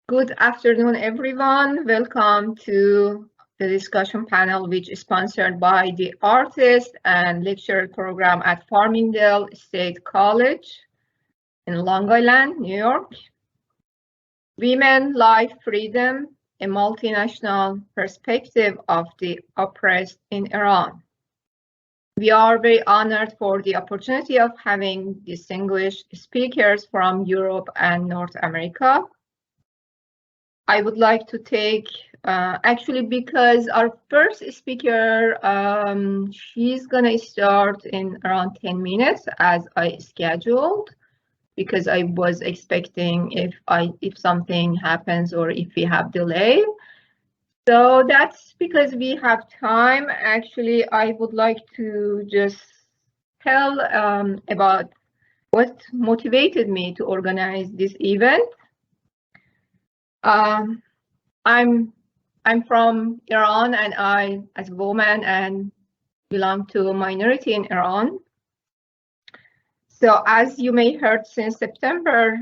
Good afternoon, everyone. Welcome to the discussion panel, which is sponsored by the Artist and Lecture Program at Farmingdale State College in Long Island, New York. Women, Life, Freedom, a multinational perspective of the oppressed in Iran. We are very honored for the opportunity of having distinguished speakers from Europe and North America. I would like to take, actually, because our first speaker, she's gonna start in around 10 minutes as I scheduled, because I was expecting if something happens or if we have delay. So that's because we have time. Actually, I would like to just tell about what motivated me to organize this event. I'm from Iran, and I, as a woman, and belong to a minority in Iran. So as you may heard, since September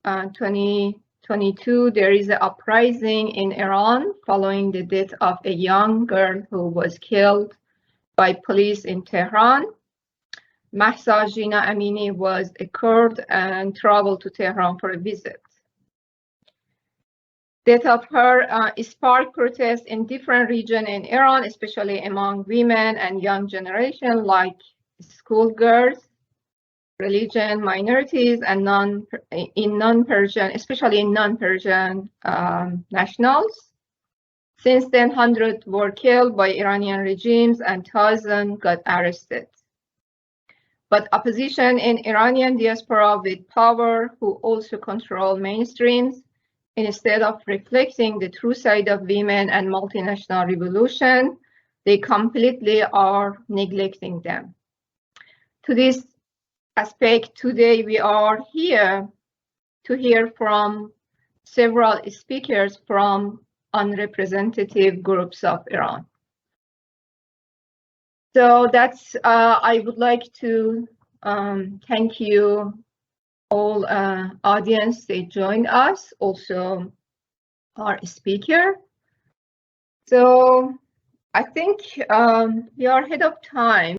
2022, there is an uprising in Iran following the death of a young girl who was killed by police in Tehran. Mahsa Jina Amini was a Kurd and traveled to Tehran for a visit. Death of her sparked protests in different regions in Iran, especially among women and young generation, like schoolgirls, religion minorities, and non-Persian, especially in non-Persian nationals. Since then, hundreds were killed by Iranian regimes and thousands got arrested. But opposition in Iranian diaspora with power, who also control mainstreams, instead of reflecting the true side of women and multinational revolution, they completely are neglecting them. To this aspect, today we are here to hear from several speakers from unrepresentative groups of Iran. So that's, I would like to thank you all audience, they joined us, also our speaker. So I think we are ahead of time.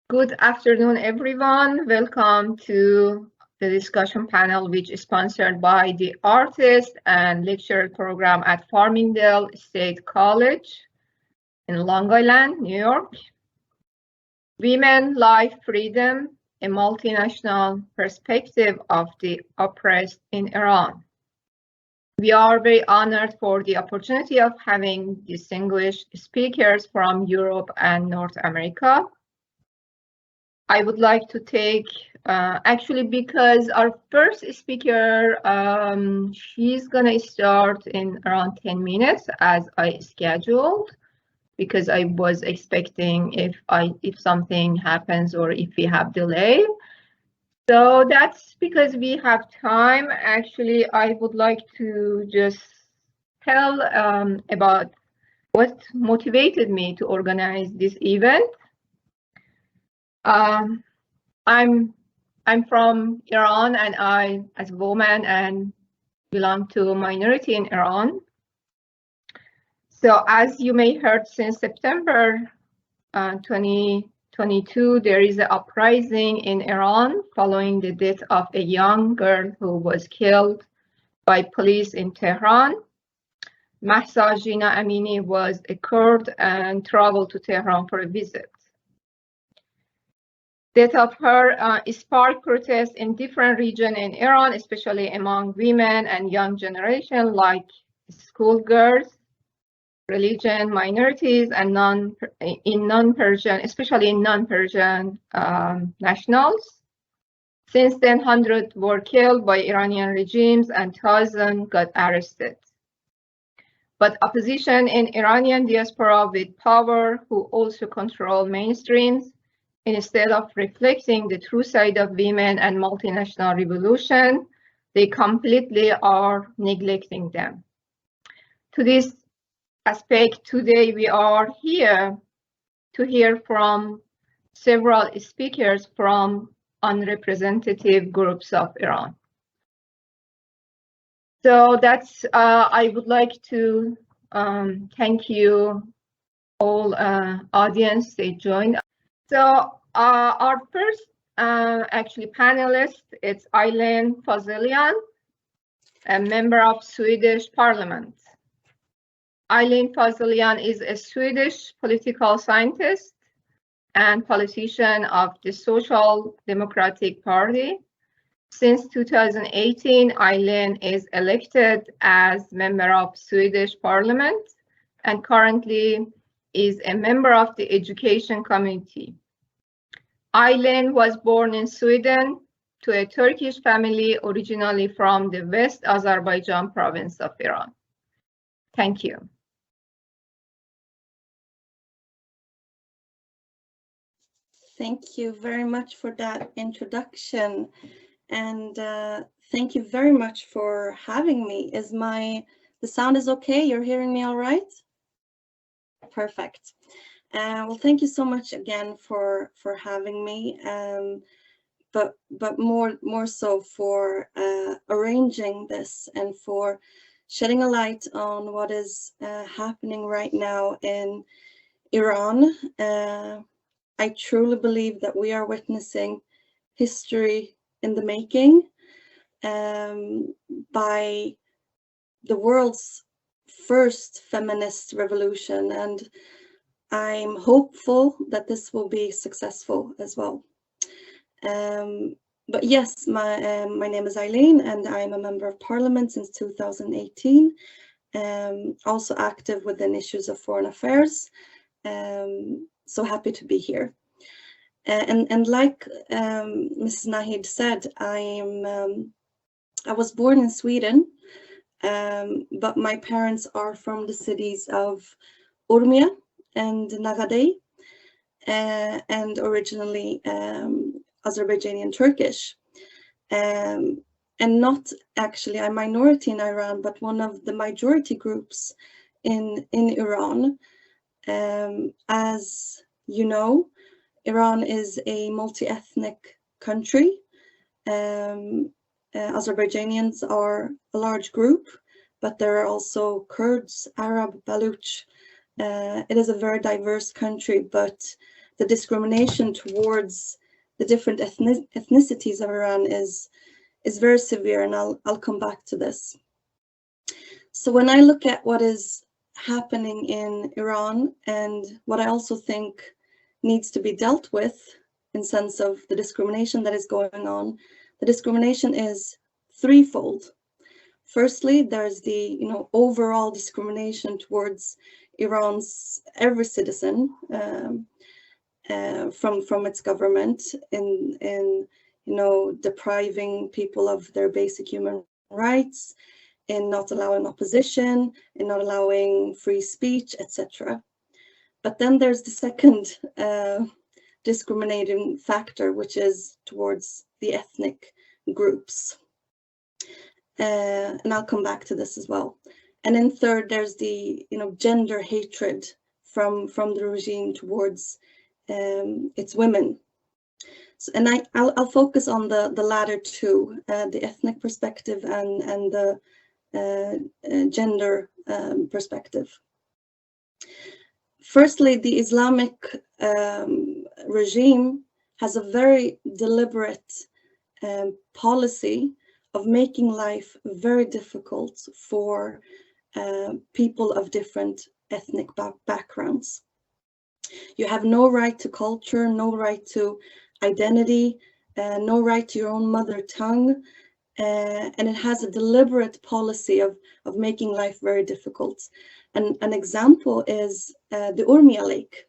Good afternoon, everyone. Welcome to the discussion panel, which is sponsored by the Artist and Lecture Program at Farmingdale State College in Long Island, New York. Women, Life, Freedom, a multinational perspective of the oppressed in Iran. We are very honored for the opportunity of having distinguished speakers from Europe and North America. I would like to take, actually, because our first speaker, she's gonna start in around 10 minutes as I scheduled, because I was expecting if something happens or if we have delay. So that's because we have time. Actually, I would like to just tell about what motivated me to organize this event. I'm from Iran, and I, as a woman, and belong to a minority in Iran. So as you may heard, since September 2022, there is an uprising in Iran following the death of a young girl who was killed by police in Tehran. Mahsa Jina Amini was a Kurd and traveled to Tehran for a visit. Death of her sparked protests in different regions in Iran, especially among women and young generation, like schoolgirls, religion minorities, and non-Persian, especially in non-Persian nationals. Since then, hundreds were killed by Iranian regimes and thousands got arrested. But opposition in Iranian diaspora with power, who also control mainstreams, instead of reflecting the true side of women and multinational revolution, they completely are neglecting them. To this aspect, today we are here to hear from several speakers from unrepresentative groups of Iran. So that's, I would like to thank you all audience that joined. So our first actually panelist, it's Aylin Fazelian, a member of Swedish Parliament. Aylin Fazelian is a Swedish political scientist and politician of the Social Democratic Party. Since 2018, Aylin is elected as member of Swedish Parliament and currently is a member of the Education Committee. Aylin was born in Sweden to a Turkish family originally from the West Azerbaijan province of Iran. Thank you. Thank you very much for that introduction. And thank you very much for having me. The sound is okay? You're hearing me all right? Perfect. Well, thank you so much again for having me, but more so for arranging this and for shedding a light on what is happening right now in Iran. I truly believe that we are witnessing history in the making by the world's first feminist revolution, and I'm hopeful that this will be successful as well. But yes, my name is Aylin, and I'm a member of Parliament since 2018. Also active within issues of foreign affairs. So happy to be here. And like Mrs. Nahid said, I was born in Sweden, but my parents are from the cities of Urmia and Nagaday, and originally Azerbaijani Turkish. And not actually a minority in Iran, but one of the majority groups in Iran. As you know, Iran is a multi-ethnic country. Azerbaijanians are a large group, but there are also Kurds, Arab, Baluch. It is a very diverse country, but the discrimination towards the different ethnicities of Iran is very severe, and I'll come back to this. So when I look at what is happening in Iran and what I also think needs to be dealt with in sense of the discrimination that is going on, the discrimination is threefold. Firstly, there's the overall discrimination towards Iran's every citizen from its government in depriving people of their basic human rights, in not allowing opposition, in not allowing free speech, etc. But then there's the second discriminating factor, which is towards the ethnic groups. And I'll come back to this as well. And then third, there's the gender hatred from the regime towards its women. So, and I'll focus on the latter two, the ethnic perspective and the gender perspective. Firstly, the Islamic regime has a very deliberate policy of making life very difficult for people of different ethnic backgrounds. You have no right to culture, no right to identity, no right to your own mother tongue, and it has a deliberate policy of making life very difficult. And an example is the Urmia Lake.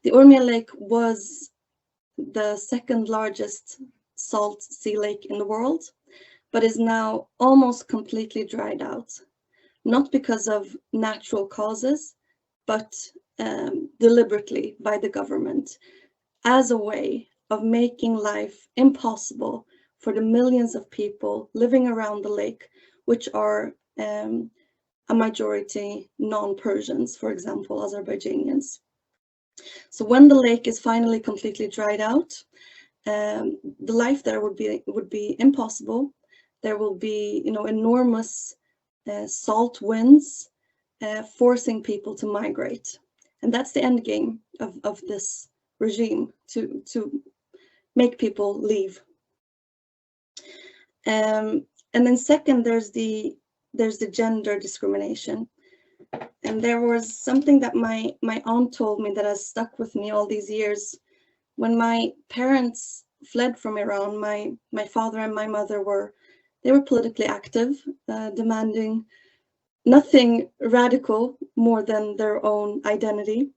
The Urmia Lake was the second largest salt sea lake in the world, but is now almost completely dried out, not because of natural causes, but deliberately by the government as a way of making life impossible for the millions of people living around the lake, which are a majority non-Persians, for example, Azerbaijanians. So when the lake is finally completely dried out, the life there would be impossible. there will be, enormous salt winds forcing people to migrate. And that's the end game of this regime, to make people leave. And then second, there's the gender discrimination. And there was something that my aunt told me that has stuck with me all these years. When my parents fled from Iran, my father and my mother were politically active, demanding nothing radical more than their own identity.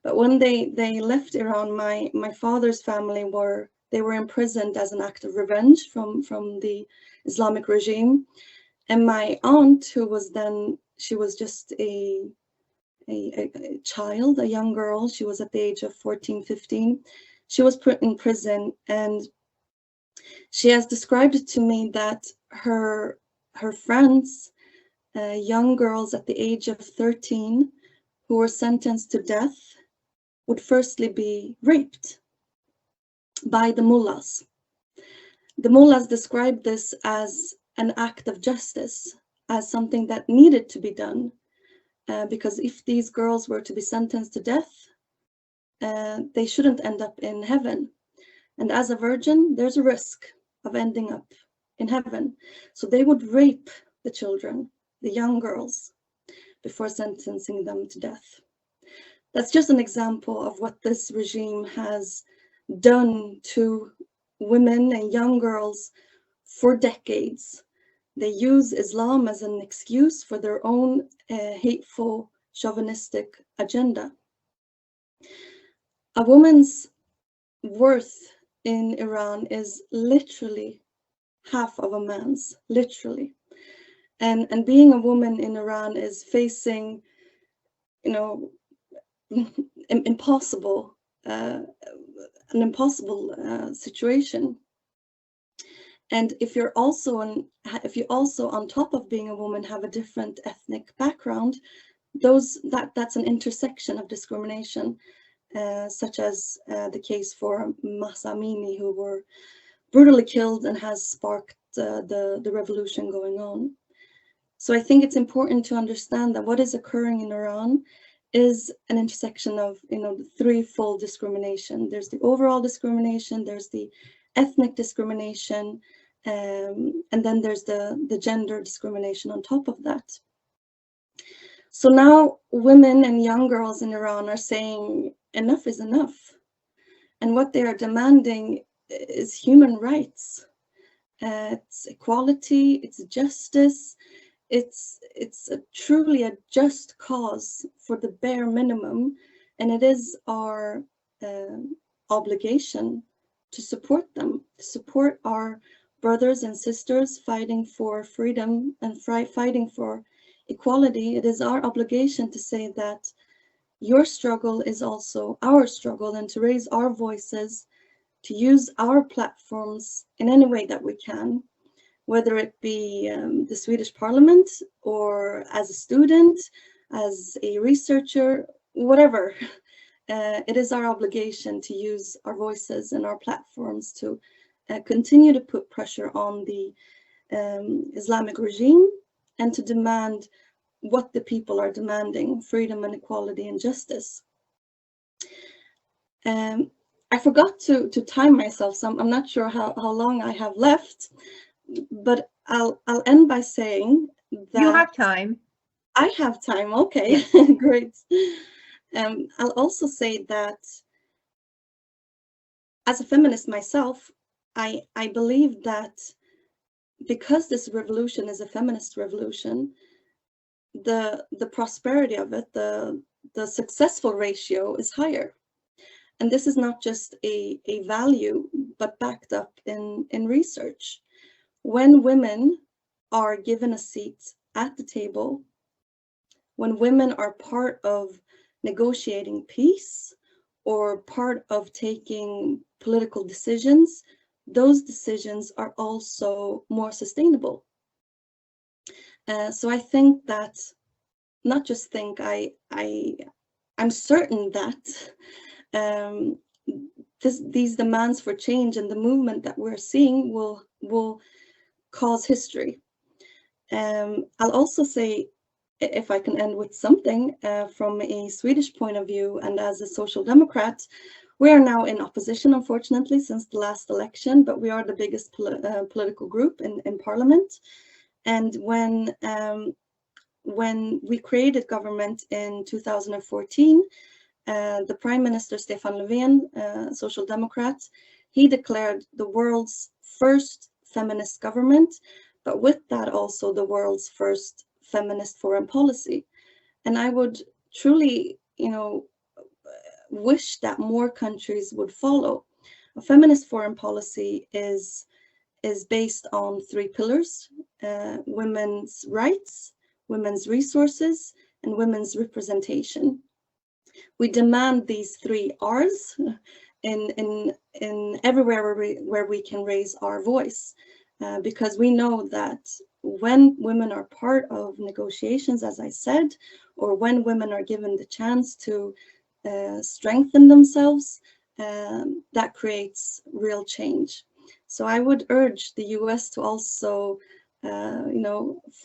But when they left Iran, my father's family were imprisoned as an act of revenge from the Islamic regime. And my aunt, who was then, she was just a child, a young girl, she was at the age of 14, 15, she was put in prison, and she has described it to me that her friends, young girls at the age of 13 who were sentenced to death, would firstly be raped by the mullahs. The mullahs described this as an act of justice, as something that needed to be done, because if these girls were to be sentenced to death, they shouldn't end up in heaven. And as a virgin, there's a risk of ending up in heaven. So they would rape the children, the young girls, before sentencing them to death. That's just an example of what this regime has done to women and young girls for decades. They use Islam as an excuse for their own hateful, chauvinistic agenda. A woman's worth in Iran is literally half of a man's, literally. And being a woman in Iran is facing, an impossible situation. And if you also on top of being a woman have a different ethnic background, that's an intersection of discrimination, such as the case for Mahsa Amini, who were brutally killed and has sparked the revolution going on. So I think it's important to understand that what is occurring in Iran is an intersection of, the threefold discrimination. There's the overall discrimination, there's the ethnic discrimination, and then there's the gender discrimination on top of that. So now women and young girls in Iran are saying enough is enough. And what they are demanding is human rights. It's equality, it's justice, it's truly a just cause for the bare minimum, and it is our obligation to support them, to support our brothers and sisters fighting for freedom and fighting for equality. It is our obligation to say that your struggle is also our struggle, and to raise our voices, to use our platforms in any way that we can, whether it be the Swedish Parliament, or as a student, as a researcher, whatever. It is our obligation to use our voices and our platforms to continue to put pressure on the Islamic regime and to demand what the people are demanding: freedom and equality and justice. I forgot to time myself, so I'm not sure how long I have left, but I'll end by saying that you have time. I have time. Okay, great. I'll also say that as a feminist myself, I believe that because this revolution is a feminist revolution, the prosperity of it, the successful ratio is higher. And this is not just a value, but backed up in research. When women are given a seat at the table, when women are part of negotiating peace or part of taking political decisions, those decisions are also more sustainable. So I think that, not just think, I'm certain that these demands for change and the movement that we're seeing will cause history. I'll also say, if I can end with something from a Swedish point of view, and as a social democrat, we are now in opposition, unfortunately, since the last election, but we are the biggest political group in parliament. And when we created government in 2014, the Prime Minister, Stefan Löfven, Social Democrat, he declared the world's first feminist government, but with that also the world's first feminist foreign policy. And I would truly, wish that more countries would follow. A feminist foreign policy is based on 3 pillars: women's rights, women's resources, and women's representation. We demand these 3 R's in everywhere where we can raise our voice, because we know that when women are part of negotiations, as I said, or when women are given the chance to strengthen themselves, that creates real change. So I would urge the US to also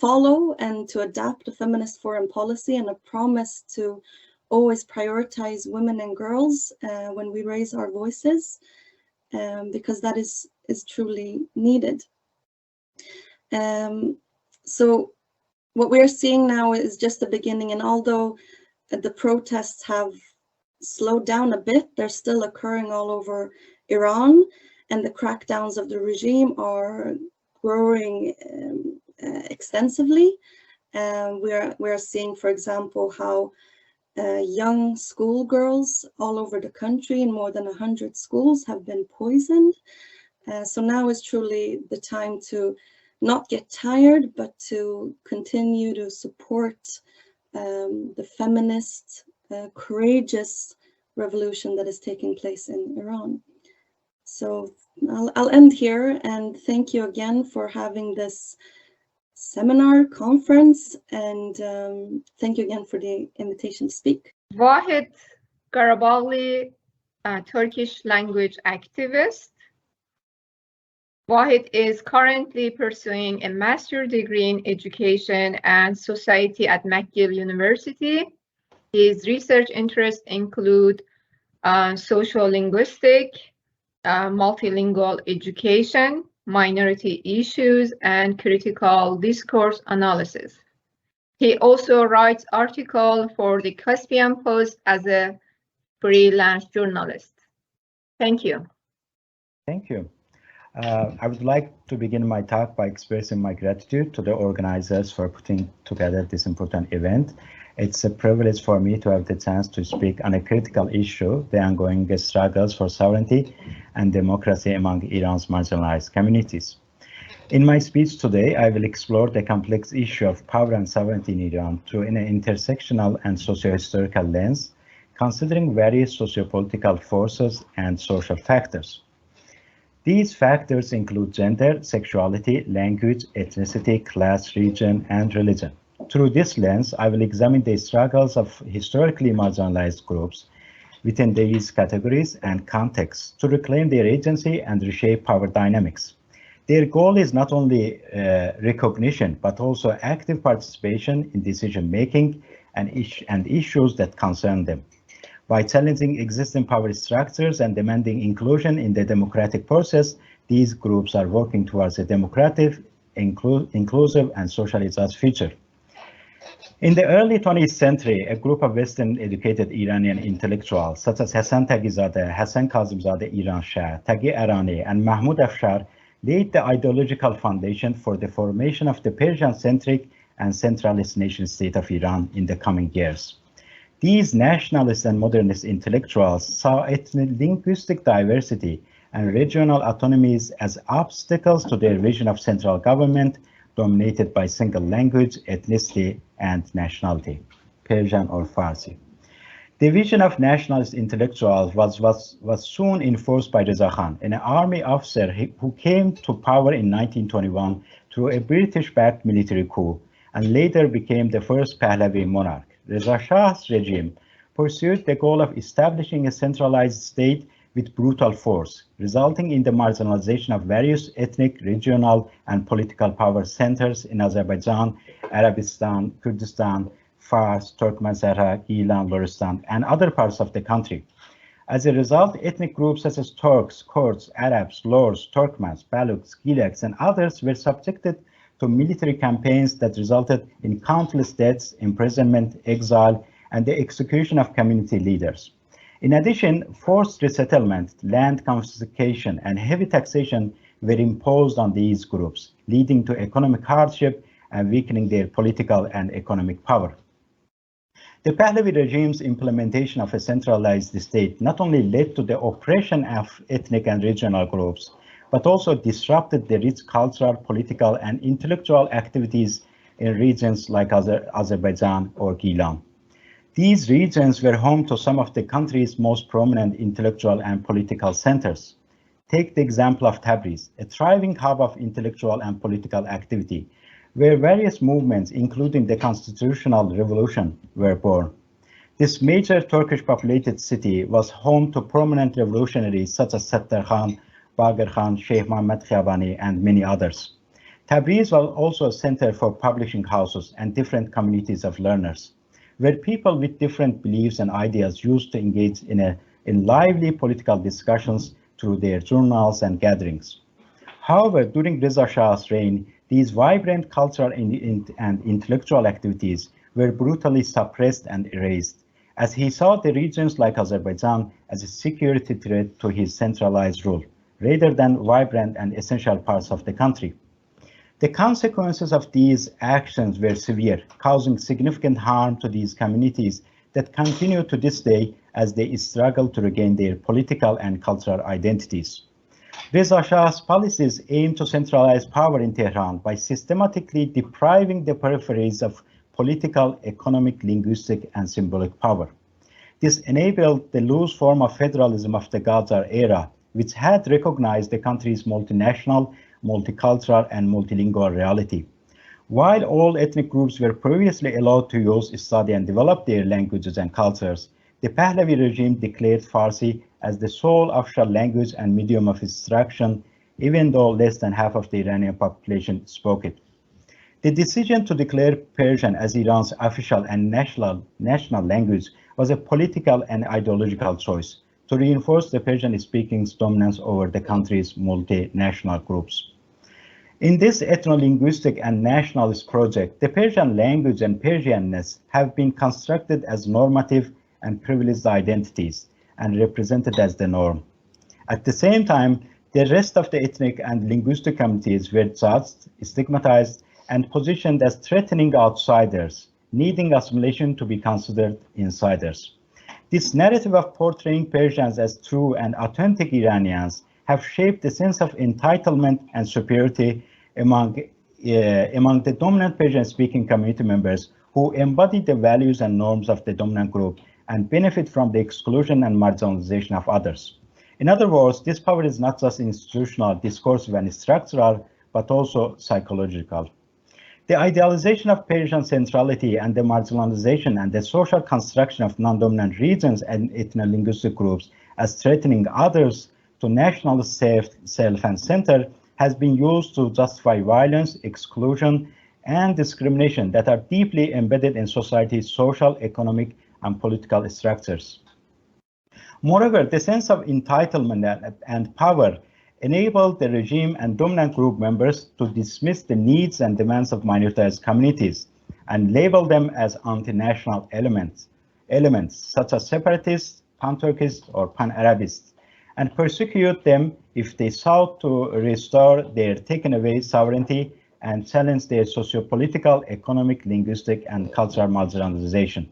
follow and to adapt a feminist foreign policy and a promise to always prioritize women and girls when we raise our voices, because that is truly needed. So what we are seeing now is just the beginning, and although the protests have slowed down a bit, they're still occurring all over Iran, and the crackdowns of the regime are growing extensively. We are seeing, for example, how young schoolgirls all over the country in more than 100 schools have been poisoned. So now is truly the time to not get tired, but to continue to support the feminist, courageous revolution that is taking place in Iran. So I'll end here, and thank you again for having this seminar conference, and thank you again for the invitation to speak. Vahid, Qarabağlı, Turkish language activist. Vahid is currently pursuing a master's degree in education and society at McGill University. His research interests include social linguistic, multilingual education, minority issues, and critical discourse analysis. He also writes articles for the Caspian Post as a freelance journalist. Thank you. Thank you. I would like to begin my talk by expressing my gratitude to the organizers for putting together this important event. It's a privilege for me to have the chance to speak on a critical issue, the ongoing struggles for sovereignty and democracy among Iran's marginalized communities. In my speech today, I will explore the complex issue of power and sovereignty in Iran through an intersectional and socio-historical lens, considering various socio-political forces and social factors. These factors include gender, sexuality, language, ethnicity, class, region, and religion. Through this lens, I will examine the struggles of historically marginalized groups within these categories and contexts to reclaim their agency and reshape power dynamics. Their goal is not only recognition, but also active participation in decision-making and issues that concern them. By challenging existing power structures and demanding inclusion in the democratic process, these groups are working towards a democratic, inclusive, and socially just future. In the early 20th century, a group of Western-educated Iranian intellectuals, such as Hasan Tagizadeh, Hasan Kazimzadeh Iranshah, Taghi Arani, and Mahmoud Afshar, laid the ideological foundation for the formation of the Persian-centric and centralist nation-state of Iran in the coming years. These nationalist and modernist intellectuals saw ethno-linguistic diversity and regional autonomies as obstacles to their vision of central government dominated by single language, ethnicity, and nationality, Persian or Farsi. The vision of nationalist intellectuals was soon enforced by Reza Khan, an army officer who came to power in 1921 through a British-backed military coup and later became the first Pahlavi monarch. Reza Shah's regime pursued the goal of establishing a centralized state with brutal force, resulting in the marginalization of various ethnic, regional, and political power centers in Azerbaijan, Arabistan, Kurdistan, Fars, Turkmenistan, Gilan, Loristan, and other parts of the country. As a result, ethnic groups such as Turks, Kurds, Arabs, Lors, Turkmens, Baluchs, Gilaks, and others were subjected to military campaigns that resulted in countless deaths, imprisonment, exile, and the execution of community leaders. In addition, forced resettlement, land confiscation, and heavy taxation were imposed on these groups, leading to economic hardship and weakening their political and economic power. The Pahlavi regime's implementation of a centralized state not only led to the oppression of ethnic and regional groups, but also disrupted the rich cultural, political, and intellectual activities in regions like Azerbaijan or Gilan. These regions were home to some of the country's most prominent intellectual and political centers. Take the example of Tabriz, a thriving hub of intellectual and political activity, where various movements, including the Constitutional Revolution, were born. This major Turkish populated city was home to prominent revolutionaries such as Sattar Khan, Bagher Khan, Sheikh Mohammed Khiyabani, and many others. Tabriz was also a center for publishing houses and different communities of learners, where people with different beliefs and ideas used to engage in lively political discussions through their journals and gatherings. However, during Reza Shah's reign, these vibrant cultural and intellectual activities were brutally suppressed and erased, as he saw the regions like Azerbaijan as a security threat to his centralized rule, rather than vibrant and essential parts of the country. The consequences of these actions were severe, causing significant harm to these communities that continue to this day as they struggle to regain their political and cultural identities. Reza Shah's policies aim to centralize power in Tehran by systematically depriving the peripheries of political, economic, linguistic, and symbolic power. This enabled the loose form of federalism of the Qajar era, which had recognized the country's multinational, multicultural, and multilingual reality. While all ethnic groups were previously allowed to use, study, and develop their languages and cultures, the Pahlavi regime declared Farsi as the sole official language and medium of instruction, even though less than half of the Iranian population spoke it. The decision to declare Persian as Iran's official and national language was a political and ideological choice to reinforce the Persian-speaking's dominance over the country's multinational groups. In this ethno-linguistic and nationalist project, the Persian language and Persianness have been constructed as normative and privileged identities and represented as the norm. At the same time, the rest of the ethnic and linguistic communities were judged, stigmatized, and positioned as threatening outsiders, needing assimilation to be considered insiders. This narrative of portraying Persians as true and authentic Iranians have shaped a sense of entitlement and superiority among the dominant Persian-speaking community members who embody the values and norms of the dominant group and benefit from the exclusion and marginalization of others. In other words, this power is not just institutional, discursive, and structural, but also psychological. The idealization of Persian centrality and the marginalization and the social construction of non-dominant regions and ethno-linguistic groups as threatening others to national self and center has been used to justify violence, exclusion, and discrimination that are deeply embedded in society's social, economic, and political structures. Moreover, the sense of entitlement and power enabled the regime and dominant group members to dismiss the needs and demands of minoritized communities and label them as anti-national elements such as separatists, pan-Turkists, or pan-Arabists, and persecute them if they sought to restore their taken away sovereignty and challenge their socio-political, economic, linguistic, and cultural marginalization.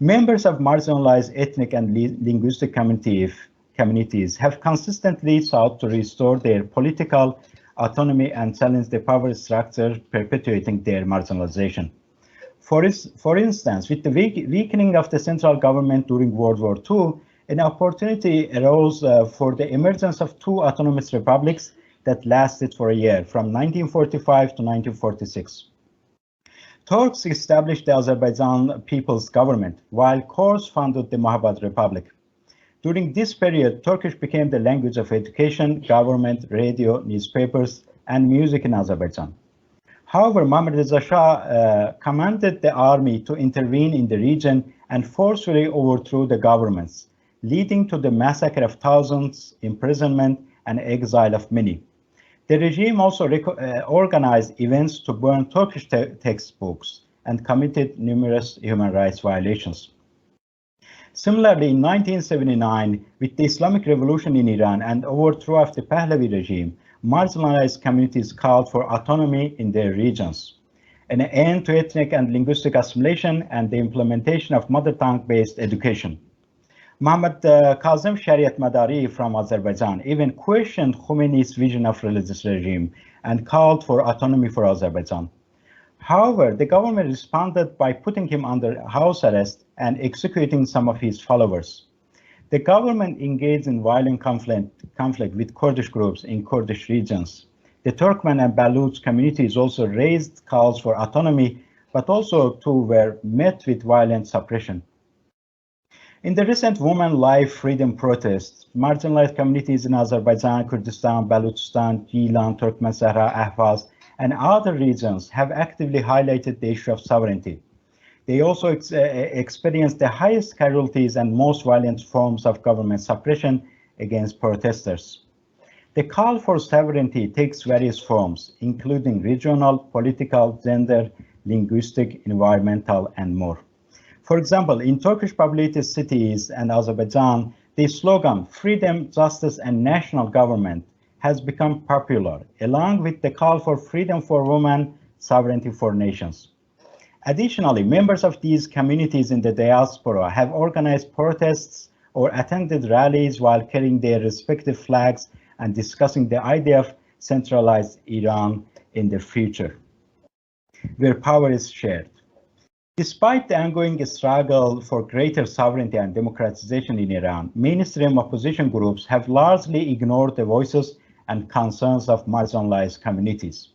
Members of marginalized ethnic and linguistic communities have consistently sought to restore their political autonomy and challenge the power structure perpetuating their marginalization. For instance, with the weakening of the central government during World War II, an opportunity arose for the emergence of two autonomous republics that lasted for a year, from 1945 to 1946. Turks established the Azerbaijan People's Government, while Kurds founded the Mohabbad Republic. During this period, Turkish became the language of education, government, radio, newspapers, and music in Azerbaijan. However, Muhammad Reza Shah commanded the army to intervene in the region and forcefully overthrew the governments, leading to the massacre of thousands, imprisonment, and exile of many. The regime also organized events to burn Turkish textbooks and committed numerous human rights violations. Similarly, in 1979, with the Islamic Revolution in Iran and overthrow of the Pahlavi regime, marginalized communities called for autonomy in their regions, an end to ethnic and linguistic assimilation, and the implementation of mother tongue-based education. Muhammad Kazem Shariat Madari from Azerbaijan even questioned Khomeini's vision of religious regime and called for autonomy for Azerbaijan. However, the government responded by putting him under house arrest and executing some of his followers. The government engaged in violent conflict with Kurdish groups in Kurdish regions. The Turkmen and Baluch communities also raised calls for autonomy, but also too were met with violent suppression. In the recent women life freedom protests, marginalized communities in Azerbaijan, Kurdistan, Balochistan, Gilan, Turkmen Sahra, Ahvaz, and other regions have actively highlighted the issue of sovereignty. They also experienced the highest casualties and most violent forms of government suppression against protesters. The call for sovereignty takes various forms, including regional, political, gender, linguistic, environmental, and more. For example, in Turkish populated cities and Azerbaijan, the slogan "Freedom, Justice, and National Government" has become popular, along with the call for freedom for women, sovereignty for nations. Additionally, members of these communities in the diaspora have organized protests or attended rallies while carrying their respective flags and discussing the idea of centralized Iran in the future, where power is shared. Despite the ongoing struggle for greater sovereignty and democratization in Iran, mainstream opposition groups have largely ignored the voices and concerns of marginalized communities.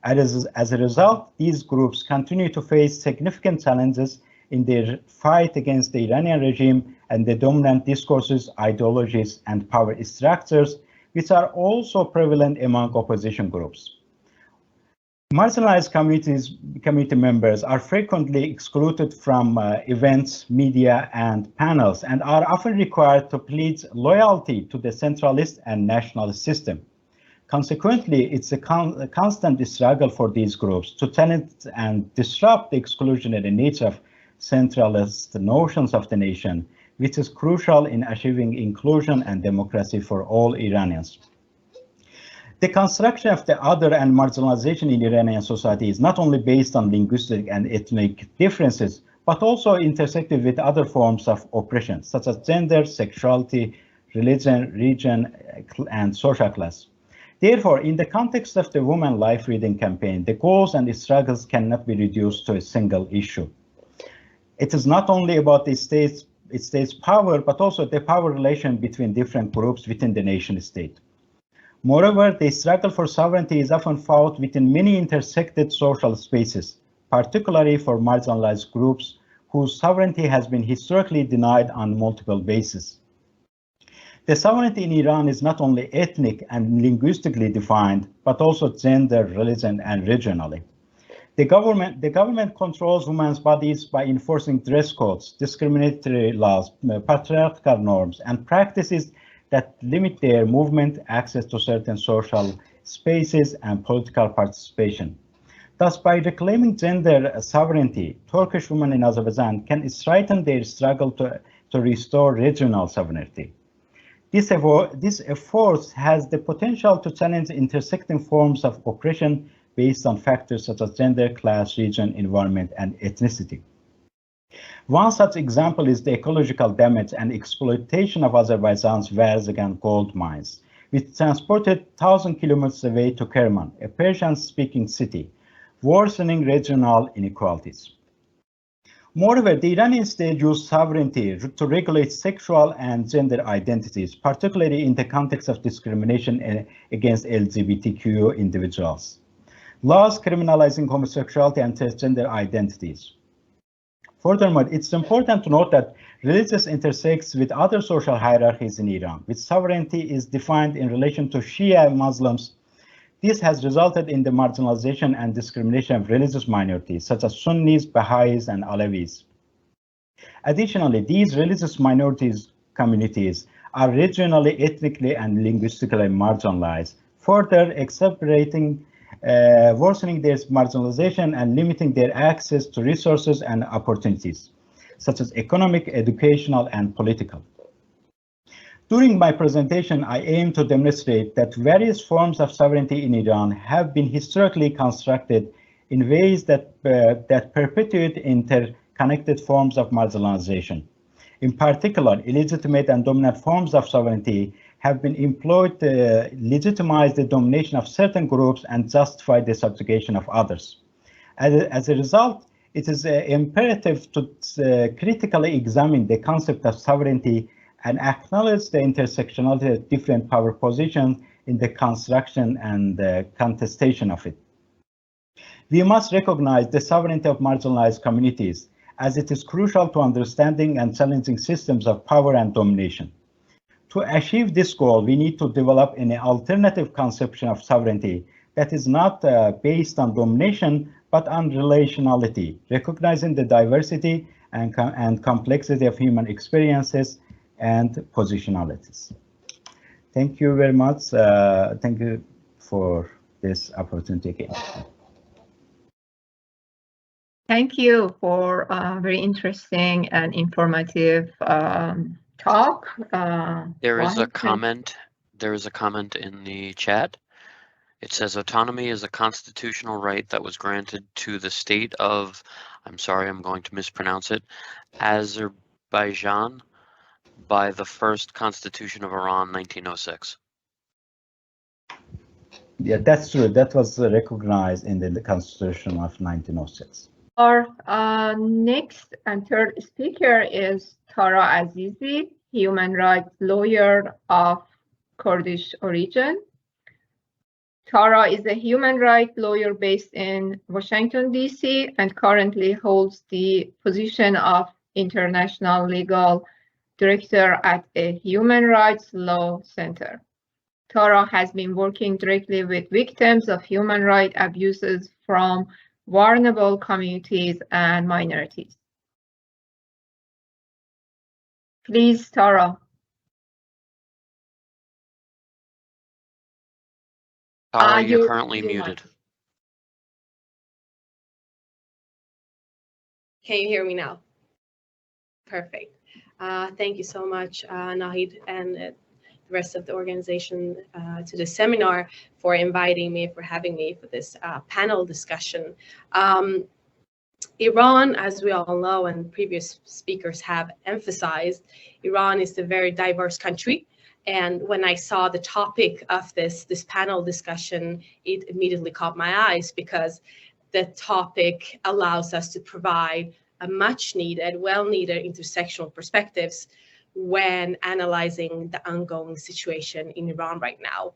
As a result, these groups continue to face significant challenges in their fight against the Iranian regime and the dominant discourses, ideologies, and power structures, which are also prevalent among opposition groups. Marginalized community members are frequently excluded from events, media, and panels, and are often required to pledge loyalty to the centralist and nationalist system. Consequently, it's a constant struggle for these groups to challenge and disrupt the exclusionary nature of centralist notions of the nation, which is crucial in achieving inclusion and democracy for all Iranians. The construction of the other and marginalization in Iranian society is not only based on linguistic and ethnic differences, but also intersected with other forms of oppression, such as gender, sexuality, religion, region, and social class. Therefore, in the context of the Women Life Reading campaign, the goals and the struggles cannot be reduced to a single issue. It is not only about the state's power, but also the power relation between different groups within the nation state. Moreover, the struggle for sovereignty is often fought within many intersected social spaces, particularly for marginalized groups whose sovereignty has been historically denied on multiple bases. The sovereignty in Iran is not only ethnic and linguistically defined, but also gender, religion, and regionally. The government controls women's bodies by enforcing dress codes, discriminatory laws, patriarchal norms, and practices that limit their movement, access to certain social spaces, and political participation. Thus, by reclaiming gender sovereignty, Turkish women in Azerbaijan can strengthen their struggle to restore regional sovereignty. This effort has the potential to challenge intersecting forms of oppression based on factors such as gender, class, region, environment, and ethnicity. One such example is the ecological damage and exploitation of Azerbaijan's Vazhegan gold mines, which transported 1,000 kilometers away to Kerman, a Persian-speaking city, worsening regional inequalities. Moreover, the Iranian state used sovereignty to regulate sexual and gender identities, particularly in the context of discrimination against LGBTQ individuals. Laws criminalizing homosexuality and transgender identities, Furthermore, it's important to note that religious intersects with other social hierarchies in Iran, which sovereignty is defined in relation to Shia Muslims. This has resulted in the marginalization and discrimination of religious minorities, such as Sunnis, Baha'is, and Alevis. Additionally, these religious communities are regionally, ethnically, and linguistically marginalized, further exacerbating, worsening their marginalization and limiting their access to resources and opportunities, such as economic, educational, and political. During my presentation, I aim to demonstrate that various forms of sovereignty in Iran have been historically constructed in ways that perpetuate interconnected forms of marginalization. In particular, illegitimate and dominant forms of sovereignty have been employed to legitimize the domination of certain groups and justify the subjugation of others. As a result, it is imperative to critically examine the concept of sovereignty and acknowledge the intersectionality of different power positions in the construction and contestation of it. We must recognize the sovereignty of marginalized communities, as it is crucial to understanding and challenging systems of power and domination. To achieve this goal, we need to develop an alternative conception of sovereignty that is not based on domination, but on relationality, recognizing the diversity and complexity of human experiences and positionalities. Thank you very much. Thank you for this opportunity again. Thank you for a very interesting and informative talk. There is a comment. There is a comment in the chat. It says autonomy is a constitutional right that was granted to the state of, I'm sorry, I'm going to mispronounce it, Azerbaijan by the first constitution of Iran, 1906. Yeah, that's true. That was recognized in the Constitution of 1906. Our next and third speaker is Tara Azizi, human rights lawyer of Kurdish origin. Tara is a human rights lawyer based in Washington, D.C. and currently holds the position of International Legal Director at a Human Rights Law Center. Tara has been working directly with victims of human rights abuses from vulnerable communities and minorities. Please, Tara. Tara, you're currently muted. Can you hear me now? Perfect. Thank you so much, Vahid, and the rest of the organization to the seminar for inviting me, for having me for this panel discussion. Iran, as we all know, and previous speakers have emphasized, Iran is a very diverse country. And when I saw the topic of this panel discussion, it immediately caught my eyes because the topic allows us to provide a much needed, well-needed intersectional perspectives when analyzing the ongoing situation in Iran right now.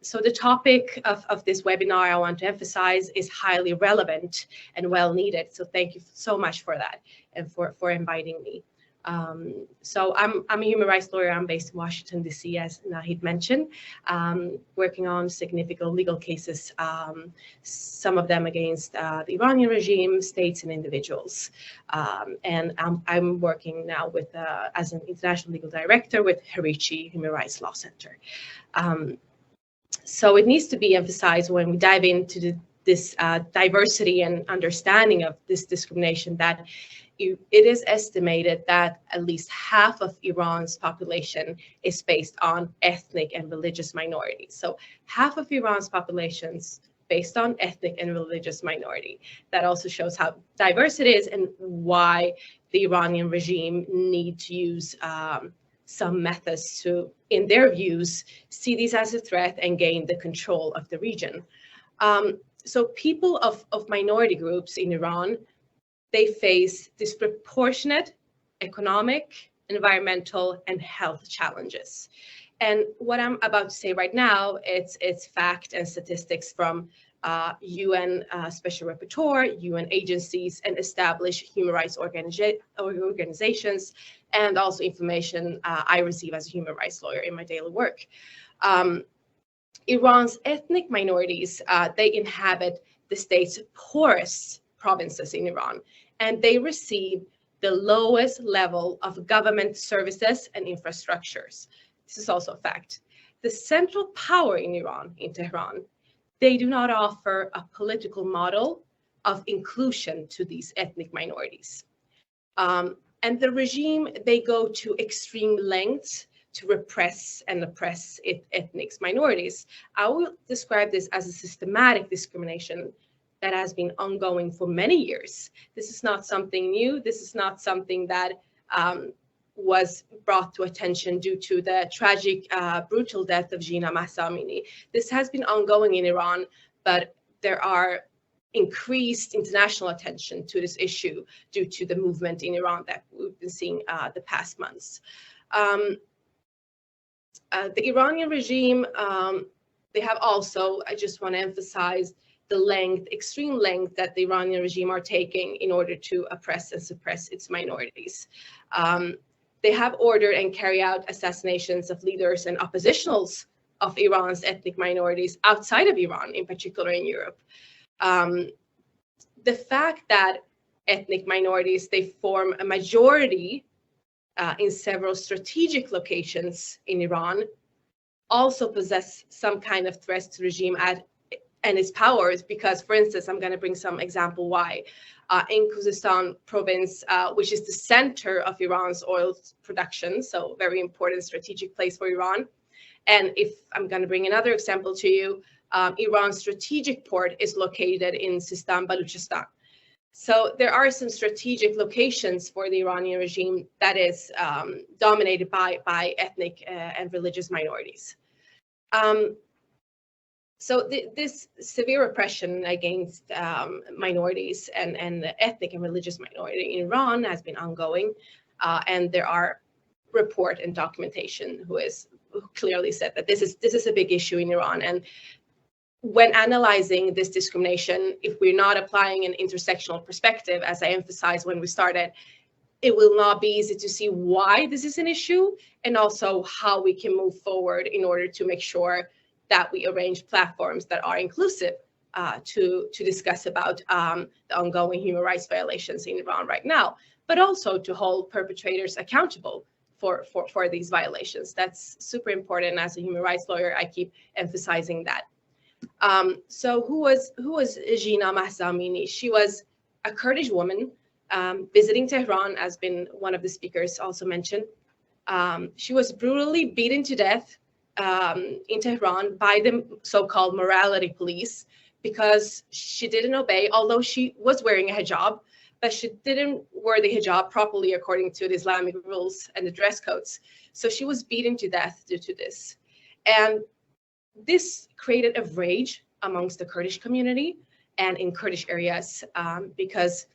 So the topic of this webinar I want to emphasize is highly relevant and well-needed. So thank you so much for that and for inviting me. So I'm a human rights lawyer. I'm based in Washington, D.C., as Vahid mentioned, working on significant legal cases, some of them against the Iranian regime, states, and individuals. And I'm working now with as an international legal director with Harichi Human Rights Law Center. So it needs to be emphasized when we dive into this diversity and understanding of this discrimination that it is estimated that at least half of Iran's population is based on ethnic and religious minorities. So half of Iran's population is based on ethnic and religious minority. That also shows how diverse it is and why the Iranian regime need to use some methods to, in their views, see these as a threat and gain the control of the region. So people of minority groups in Iran, they face disproportionate economic, environmental, and health challenges. And what I'm about to say right now, it's fact and statistics from UN Special Rapporteur, UN agencies, and established human rights organizations, and also information I receive as a human rights lawyer in my daily work. Iran's ethnic minorities, they inhabit the state's poorest provinces in Iran, and they receive the lowest level of government services and infrastructures. This is also a fact. The central power in Iran, in Tehran, they do not offer a political model of inclusion to these ethnic minorities. And the regime, they go to extreme lengths to repress and oppress ethnic minorities. I will describe this as a systematic discrimination that has been ongoing for many years. This is not something new. This is not something that was brought to attention due to the tragic, brutal death of Jina Mahsa Amini. This has been ongoing in Iran, but there are increased international attention to this issue due to the movement in Iran that we've been seeing the past months. The Iranian regime, they have also, I just want to emphasize the length, extreme length that the Iranian regime are taking in order to oppress and suppress its minorities. They have ordered and carry out assassinations of leaders and oppositionals of Iran's ethnic minorities outside of Iran, in particular in Europe. The fact that ethnic minorities, they form a majority in several strategic locations in Iran, also possess some kind of threat to the regime and its powers, because, for instance, I'm going to bring some example why. In Khuzestan province, which is the center of Iran's oil production, so very important strategic place for Iran. And if I'm going to bring another example to you, Iran's strategic port is located in Sistan, Baluchistan. So there are some strategic locations for the Iranian regime that is dominated by ethnic and religious minorities. So this severe oppression against minorities and the ethnic and religious minority in Iran has been ongoing, and there are report and documentation who clearly said that this is a big issue in Iran. And when analyzing this discrimination, if we're not applying an intersectional perspective, as I emphasized when we started, it will not be easy to see why this is an issue, and also how we can move forward in order to make sure that we arrange platforms that are inclusive to discuss about the ongoing human rights violations in Iran right now, but also to hold perpetrators accountable for these violations. That's super important. As a human rights lawyer, I keep emphasizing that. So who was Jina Mahsa Amini? She was a Kurdish woman visiting Tehran, as been one of the speakers also mentioned. She was brutally beaten to death in Tehran by the so-called morality police because she didn't obey, although she was wearing a hijab, but she didn't wear the hijab properly according to the Islamic rules and the dress codes. So she was beaten to death due to this. And this created a rage amongst the Kurdish community and in Kurdish areas because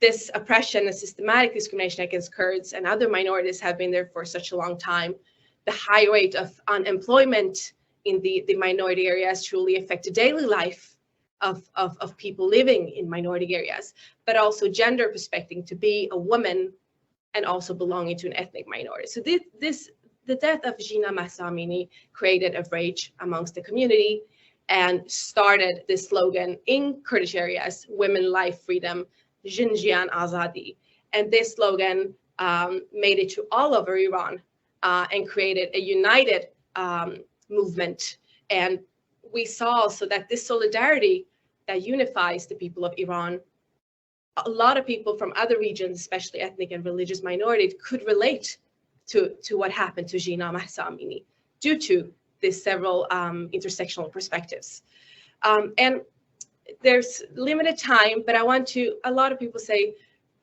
this oppression and systematic discrimination against Kurds and other minorities have been there for such a long time. The high rate of unemployment in the minority areas truly affected daily life of people living in minority areas, but also gender perspective, to be a woman and also belonging to an ethnic minority. So the death of Jina Mahsa Amini created a rage amongst the community and started this slogan in Kurdish areas: women, life, freedom, Jinjian Azadi. And this slogan made it to all over Iran and created a united movement. And we saw also that this solidarity that unifies the people of Iran, a lot of people from other regions, especially ethnic and religious minorities, could relate to what happened to Jina Mahsa Amini due to these several intersectional perspectives. And there's limited time, but I want to, a lot of people say,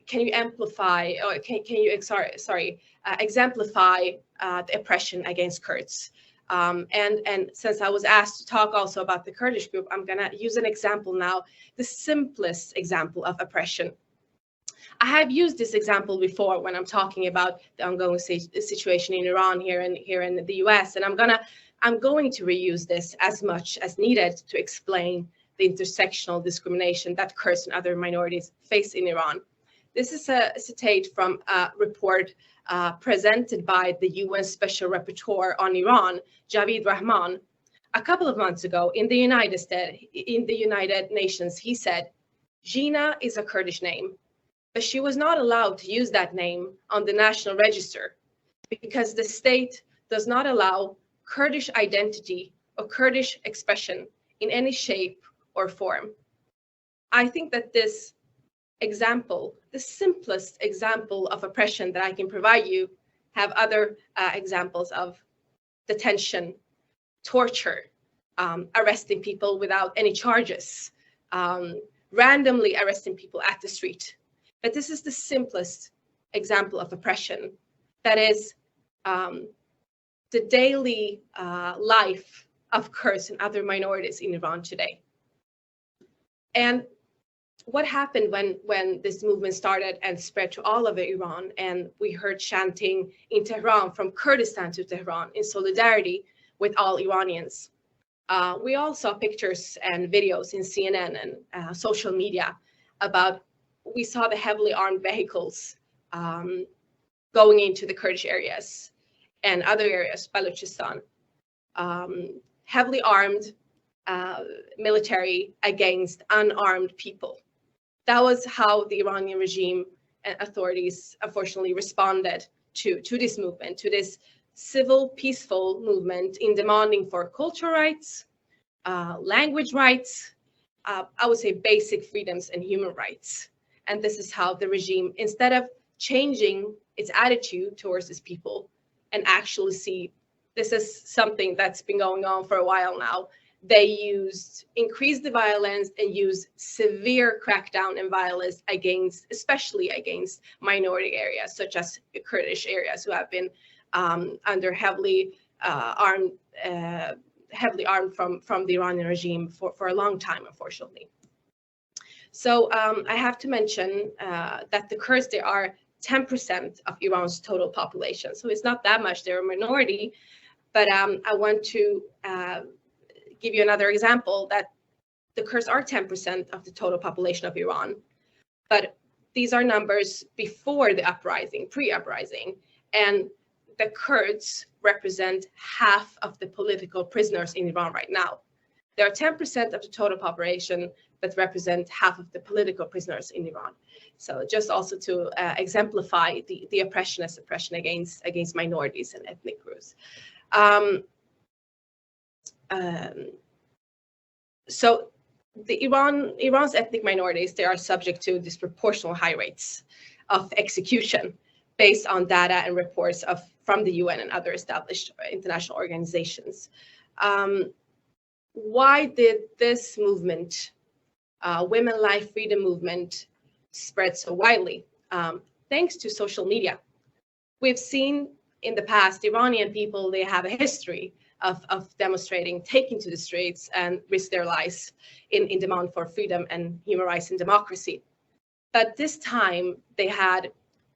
can you amplify, or can you exemplify the oppression against Kurds? And since I was asked to talk also about the Kurdish group, I'm gonna use an example now, the simplest example of oppression. I have used this example before when I'm talking about the ongoing situation in Iran here in the US, and I'm going to reuse this as much as needed to explain the intersectional discrimination that Kurds and other minorities face in Iran. This is a citate from a report presented by the UN Special Rapporteur on Iran, Javaid Rahman, a couple of months ago in the United Nations. He said, "Jina is a Kurdish name, but she was not allowed to use that name on the national register because the state does not allow Kurdish identity or Kurdish expression in any shape or form." I think that this example, the simplest example of oppression that I can provide you, have other examples of detention, torture, arresting people without any charges, randomly arresting people at the street. But this is the simplest example of oppression that is the daily life of Kurds and other minorities in Iran today. And what happened when this movement started and spread to all of Iran, and we heard chanting in Tehran from Kurdistan to Tehran in solidarity with all Iranians. We all saw pictures and videos in CNN and social media about, we saw the heavily armed vehicles going into the Kurdish areas and other areas, Balochistan, heavily armed military against unarmed people. That was how the Iranian regime and authorities unfortunately responded to this movement, to this civil, peaceful movement in demanding for cultural rights, language rights, I would say basic freedoms and human rights. And this is how the regime, instead of changing its attitude towards its people and actually see this is something that's been going on for a while now, they increased the violence and used severe crackdown and violence especially against minority areas, such as Kurdish areas who have been under heavily armed from the Iranian regime for a long time, unfortunately. So I have to mention that the Kurds, they are 10% of Iran's total population. So it's not that much, they're a minority, but I want to give you another example that the Kurds are 10% of the total population of Iran, but these are numbers before the uprising, pre-uprising, and the Kurds represent half of the political prisoners in Iran right now. They are 10% of the total population, but represent half of the political prisoners in Iran. So just also to exemplify the oppression as oppression against minorities and ethnic groups. So Iran's ethnic minorities, they are subject to disproportional high rates of execution based on data and reports from the UN and other established international organizations. Why did this movement, Women Life Freedom Movement, spread so widely? Thanks to social media. We've seen in the past, Iranian people, they have a history of demonstrating, taking to the streets and risk their lives in demand for freedom and human rights and democracy. But this time they had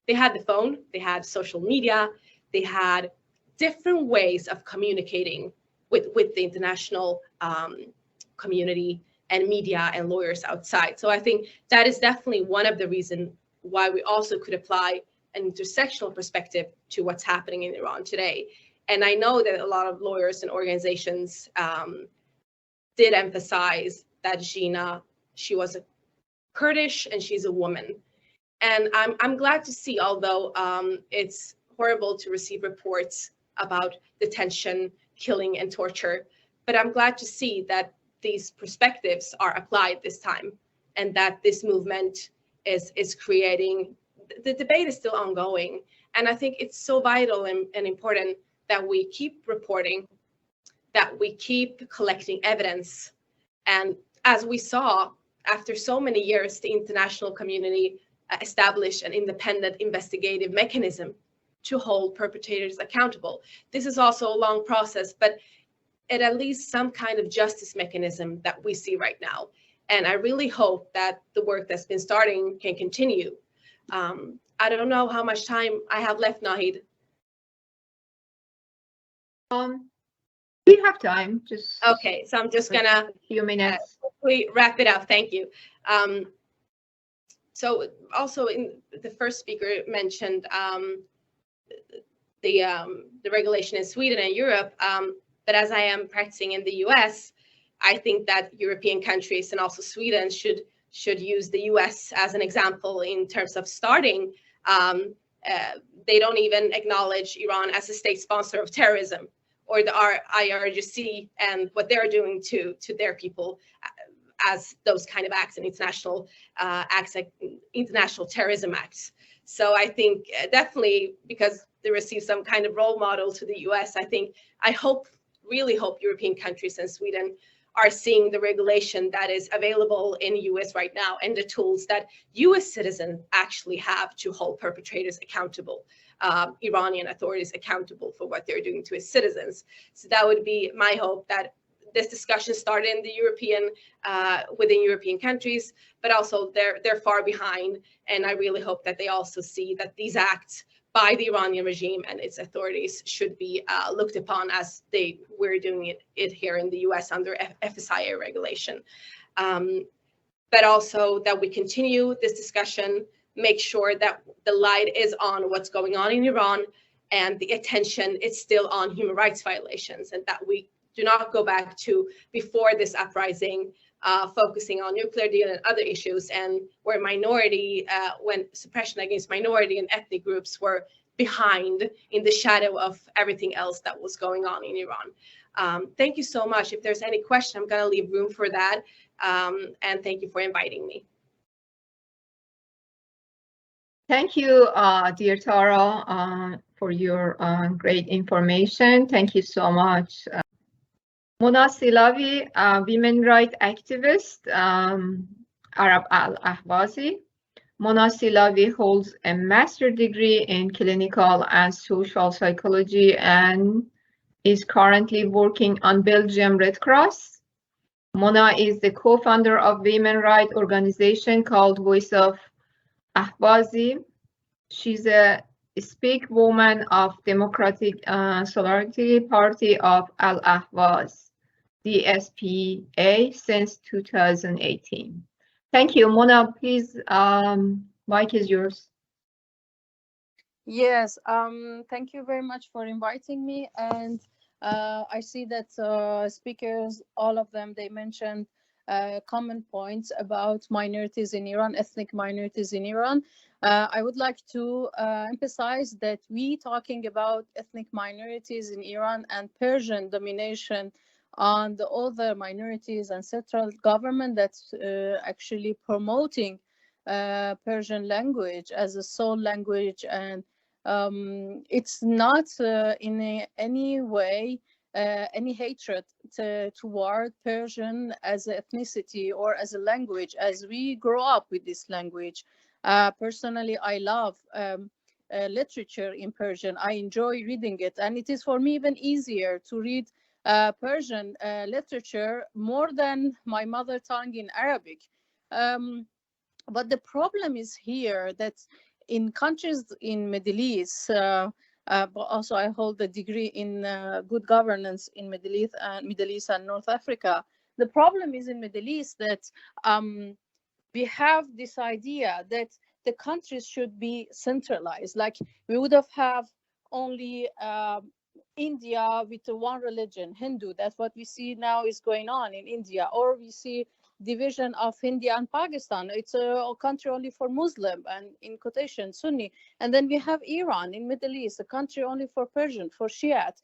the phone, they had social media, they had different ways of communicating with the international community and media and lawyers outside. So I think that is definitely one of the reasons why we also could apply an intersectional perspective to what's happening in Iran today. And I know that a lot of lawyers and organizations did emphasize that Jina, she was a Kurdish and she's a woman. And I'm glad to see, although it's horrible to receive reports about detention, killing, and torture, but I'm glad to see that these perspectives are applied this time and that this movement is creating, the debate is still ongoing. And I think it's so vital and important that we keep reporting, that we keep collecting evidence. And as we saw, after so many years, the international community established an independent investigative mechanism to hold perpetrators accountable. This is also a long process, but at least some kind of justice mechanism that we see right now. And I really hope that the work that's been starting can continue. I don't know how much time I have left, Nahid. We have time, just okay, so I'm just gonna a few minutes. quickly wrap it up. Thank you. So also in the first speaker mentioned the regulation in Sweden and Europe, but as I am practicing in the US, I think that European countries and also Sweden should use the US as an example in terms of starting. They don't even acknowledge Iran as a state sponsor of terrorism, or the IRGC and what they're doing to their people as those kind of acts and international acts, like international terrorism acts. So I think definitely, because they receive some kind of role model to the US, I really hope European countries and Sweden are seeing the regulation that is available in the US right now and the tools that US citizens actually have to hold perpetrators accountable, Iranian authorities accountable for what they're doing to its citizens. So that would be my hope, that this discussion started in the within European countries, but also they're far behind. And I really hope that they also see that these acts by the Iranian regime and its authorities should be looked upon as we're doing it here in the US under FSIA regulation. But also that we continue this discussion, make sure that the light is on what's going on in Iran and the attention is still on human rights violations, and that we do not go back to before this uprising, focusing on nuclear deal and other issues, and where when suppression against minority and ethnic groups were behind in the shadow of everything else that was going on in Iran. Thank you so much. If there's any question, I'm going to leave room for that. And thank you for inviting me. Thank you, dear Tara, for your great information. Thank you so much. Mona Silavi, women rights activist, Arab Al-Ahwazi. Mona Silavi holds a master's degree in clinical and social psychology and is currently working on Belgium Red Cross. Mona is the co-founder of women rights organization called Voice of Ahwazi. She's a spokeswoman of Democratic Solidarity Party of Al-Ahwaz, DSPA, since 2018. Thank you. Mona, please, mic is yours. Yes, thank you very much for inviting me. And I see that speakers, all of them, they mentioned common points about minorities in Iran, ethnic minorities in Iran. I would like to emphasize that we talking about ethnic minorities in Iran and Persian domination on the other minorities and central government that's actually promoting Persian language as a sole language, and it's not in any way any hatred toward Persian as an ethnicity or as a language, as we grow up with this language. Personally, I love literature in Persian. I enjoy reading it, and it is for me even easier to read Persian literature more than my mother tongue in Arabic. But the problem is here that in countries in Middle East, but also I hold a degree in good governance in Middle East and North Africa. The problem is in Middle East that we have this idea that the countries should be centralized. Like we would have only India with the one religion, Hindu. That's what we see now is going on in India. Or we see division of India and Pakistan. It's a country only for Muslim and in quotation Sunni. And then we have Iran in Middle East, a country only for Persian, for Shiite.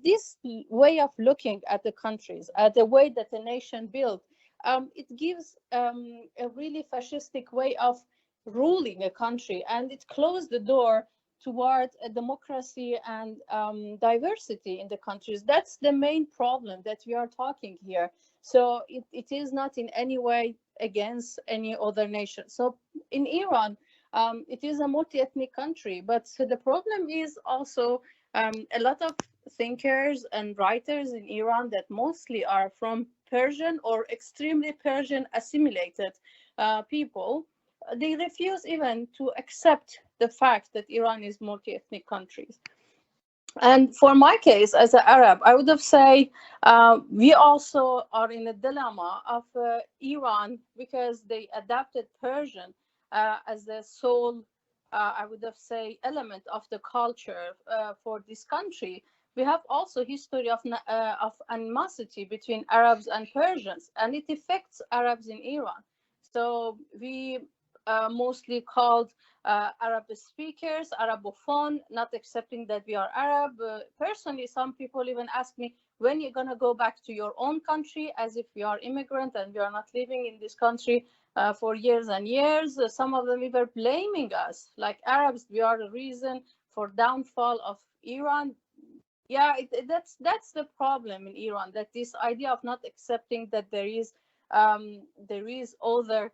This way of looking at the countries, at the way that the nation built, it gives a really fascistic way of ruling a country, and it closed the door toward a democracy and diversity in the countries. That's the main problem that we are talking here. So it is not in any way against any other nation. So in Iran, it is a multi-ethnic country, but the problem is also a lot of thinkers and writers in Iran that mostly are from Persian or extremely Persian assimilated people. they refuse even to accept the fact that Iran is multi-ethnic countries. And for my case, as an Arab, I would have said we also are in a dilemma of Iran, because they adapted Persian as the sole, I would have said, element of the culture for this country. We have also history of animosity between Arabs and Persians, and it affects Arabs in Iran. So we mostly called Arab speakers, Arabophone, not accepting that we are Arab. Personally, some people even ask me, when you're going to go back to your own country, as if we are immigrant and we are not living in this country for years and years. Some of them even blaming us, like Arabs, we are the reason for downfall of Iran. Yeah, that's the problem in Iran, that this idea of not accepting that there is other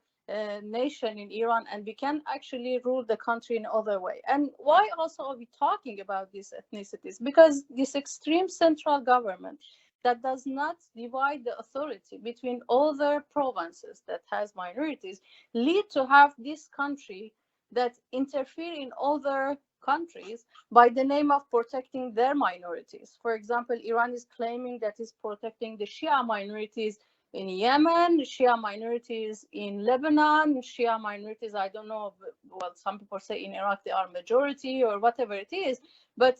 nation in Iran, and we can actually rule the country in other way. And why also are we talking about these ethnicities? Because this extreme central government that does not divide the authority between other provinces that has minorities lead to have this country that interfere in other countries by the name of protecting their minorities. For example, Iran is claiming that it's protecting the Shia minorities in Yemen, Shia minorities in Lebanon, Shia minorities, I don't know, well, some people say in Iraq they are majority or whatever it is, but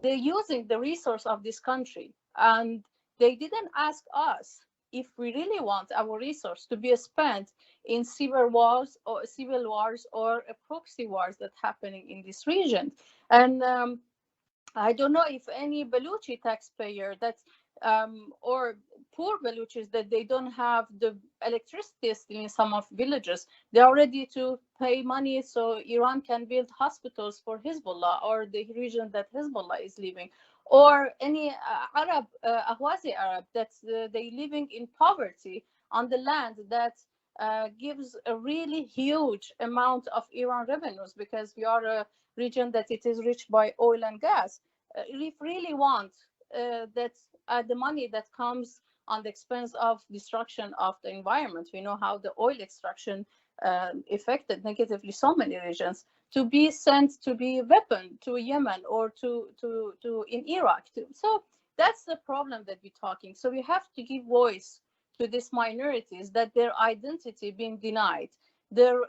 they're using the resource of this country. And they didn't ask us if we really want our resource to be spent in civil wars or proxy wars that's happening in this region. And I don't know if any Baluchi taxpayer that or poor Baluchis that they don't have the electricity in some of villages, they are ready to pay money so Iran can build hospitals for Hezbollah or the region that Hezbollah is living, or any Arab, Ahwazi Arab, that's they living in poverty on the land that gives a really huge amount of Iran revenues, because we are a region that it is rich by oil and gas. We really want that the money that comes on the expense of destruction of the environment. We know how the oil extraction affected negatively so many regions, to be sent to be weapon to Yemen or to in Iraq too. So that's the problem that we're talking. So we have to give voice to these minorities, that their identity being denied, their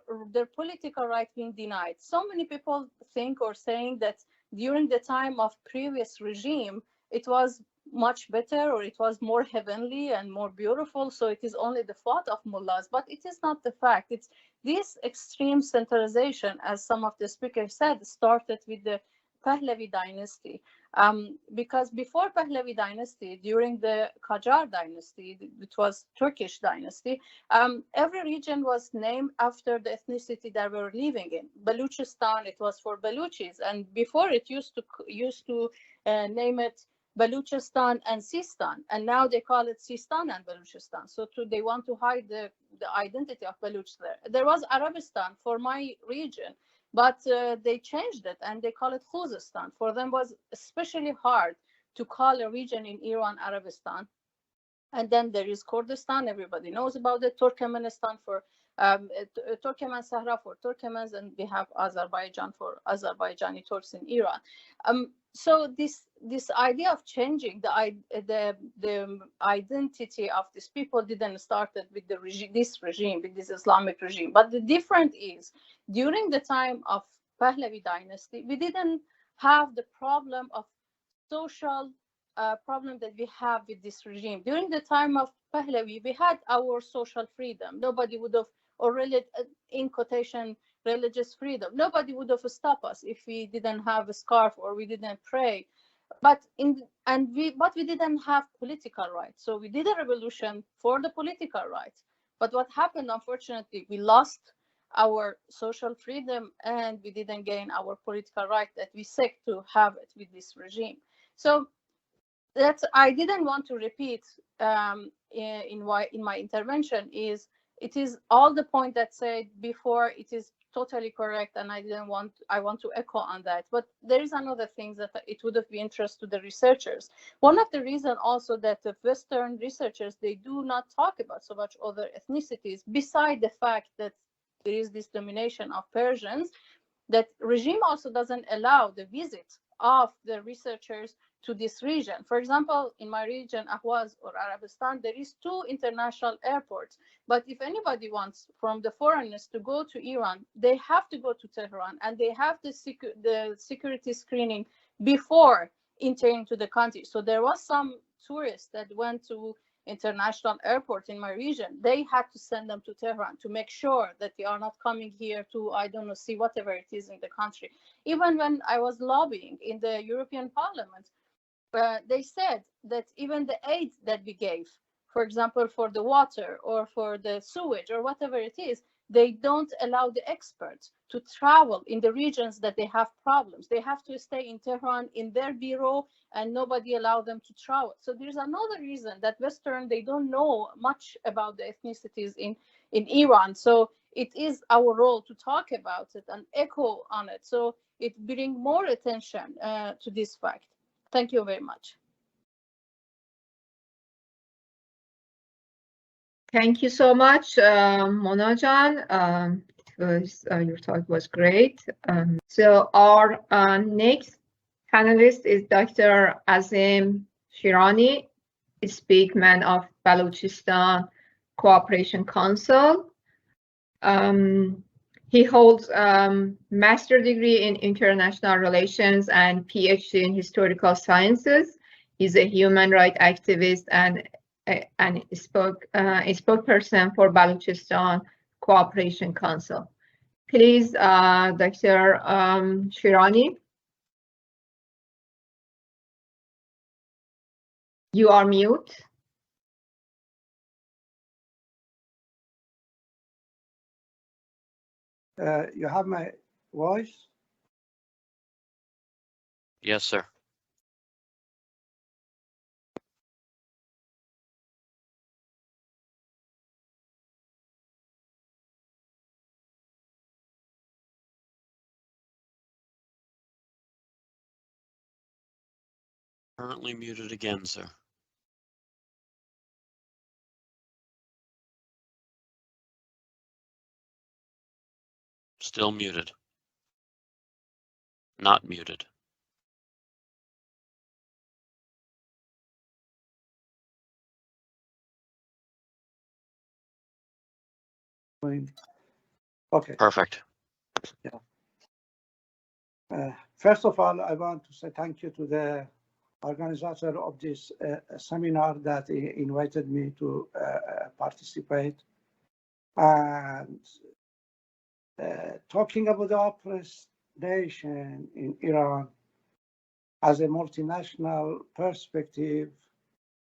political right being denied. So many people think or saying that during the time of previous regime, it was much better, or it was more heavenly and more beautiful, so it is only the fault of mullahs. But it is not the fact. It's this extreme centralization, as some of the speakers said, started with the Pahlavi dynasty. Because before Pahlavi dynasty, during the Qajar dynasty, which was Turkish dynasty, every region was named after the ethnicity that we were living in. Baluchistan, it was for Baluchis, and before it used to name it Baluchistan and Sistan, and now they call it Sistan and Baluchistan. So they want to hide the identity of Baluch there. There was Arabistan for my region, but they changed it and they call it Khuzestan. For them was especially hard to call a region in Iran Arabistan. And then there is Kurdistan, everybody knows about it, Turkmenistan for Turkmen Sahra for Turkmens, and we have Azerbaijan for Azerbaijani Turks in Iran. So this idea of changing the identity of these people didn't start with this regime, with this Islamic regime. But the difference is, during the time of Pahlavi dynasty, we didn't have the problem of social problem that we have with this regime. During the time of Pahlavi, we had our social freedom. Nobody would have, or in quotation, religious freedom. Nobody would have stopped us if we didn't have a scarf or we didn't pray. But we didn't have political rights. So we did a revolution for the political rights. But what happened, unfortunately, we lost our social freedom and we didn't gain our political right that we seek to have it with this regime. So that's, I didn't want to repeat in my intervention, is it is all the point that said before, it is totally correct, and I want to echo on that. But there is another thing that it would have been interest to the researchers. One of the reasons also that the Western researchers, they do not talk about so much other ethnicities, beside the fact that there is this domination of Persians, that regime also doesn't allow the visit of the researchers to this region. For example, in my region, Ahwaz or Arabistan, there is 2 international airports. But if anybody wants from the foreigners to go to Iran, they have to go to Tehran, and they have the security screening before entering to the country. So there was some tourists that went to international airport in my region. They had to send them to Tehran to make sure that they are not coming here to, I don't know, see whatever it is in the country. Even when I was lobbying in the European Parliament, they said that even the aid that we gave, for example, for the water or for the sewage or whatever it is, they don't allow the experts to travel in the regions that they have problems. They have to stay in Tehran in their bureau, and nobody allow them to travel. So there's another reason that Western, they don't know much about the ethnicities in Iran. So it is our role to talk about it and echo on it. So it brings more attention to this fact. Thank you very much. Thank you so much, Monajan. Your talk was great. So our next panelist is Dr. Azim Shirani, speakman of Balochistan Cooperation Council. He holds master's degree in international relations and PhD in historical sciences. He's a human rights activist and a spokesperson for Balochistan Cooperation Council. Please, Dr. Shirani. You are mute. You have my voice? Yes, sir. Currently muted again, sir. Still muted. Not muted. Okay. Perfect. Yeah. First of all, I want to say thank you to the organizer of this seminar that invited me to participate. And talking about the oppressed nation in Iran as a multinational perspective,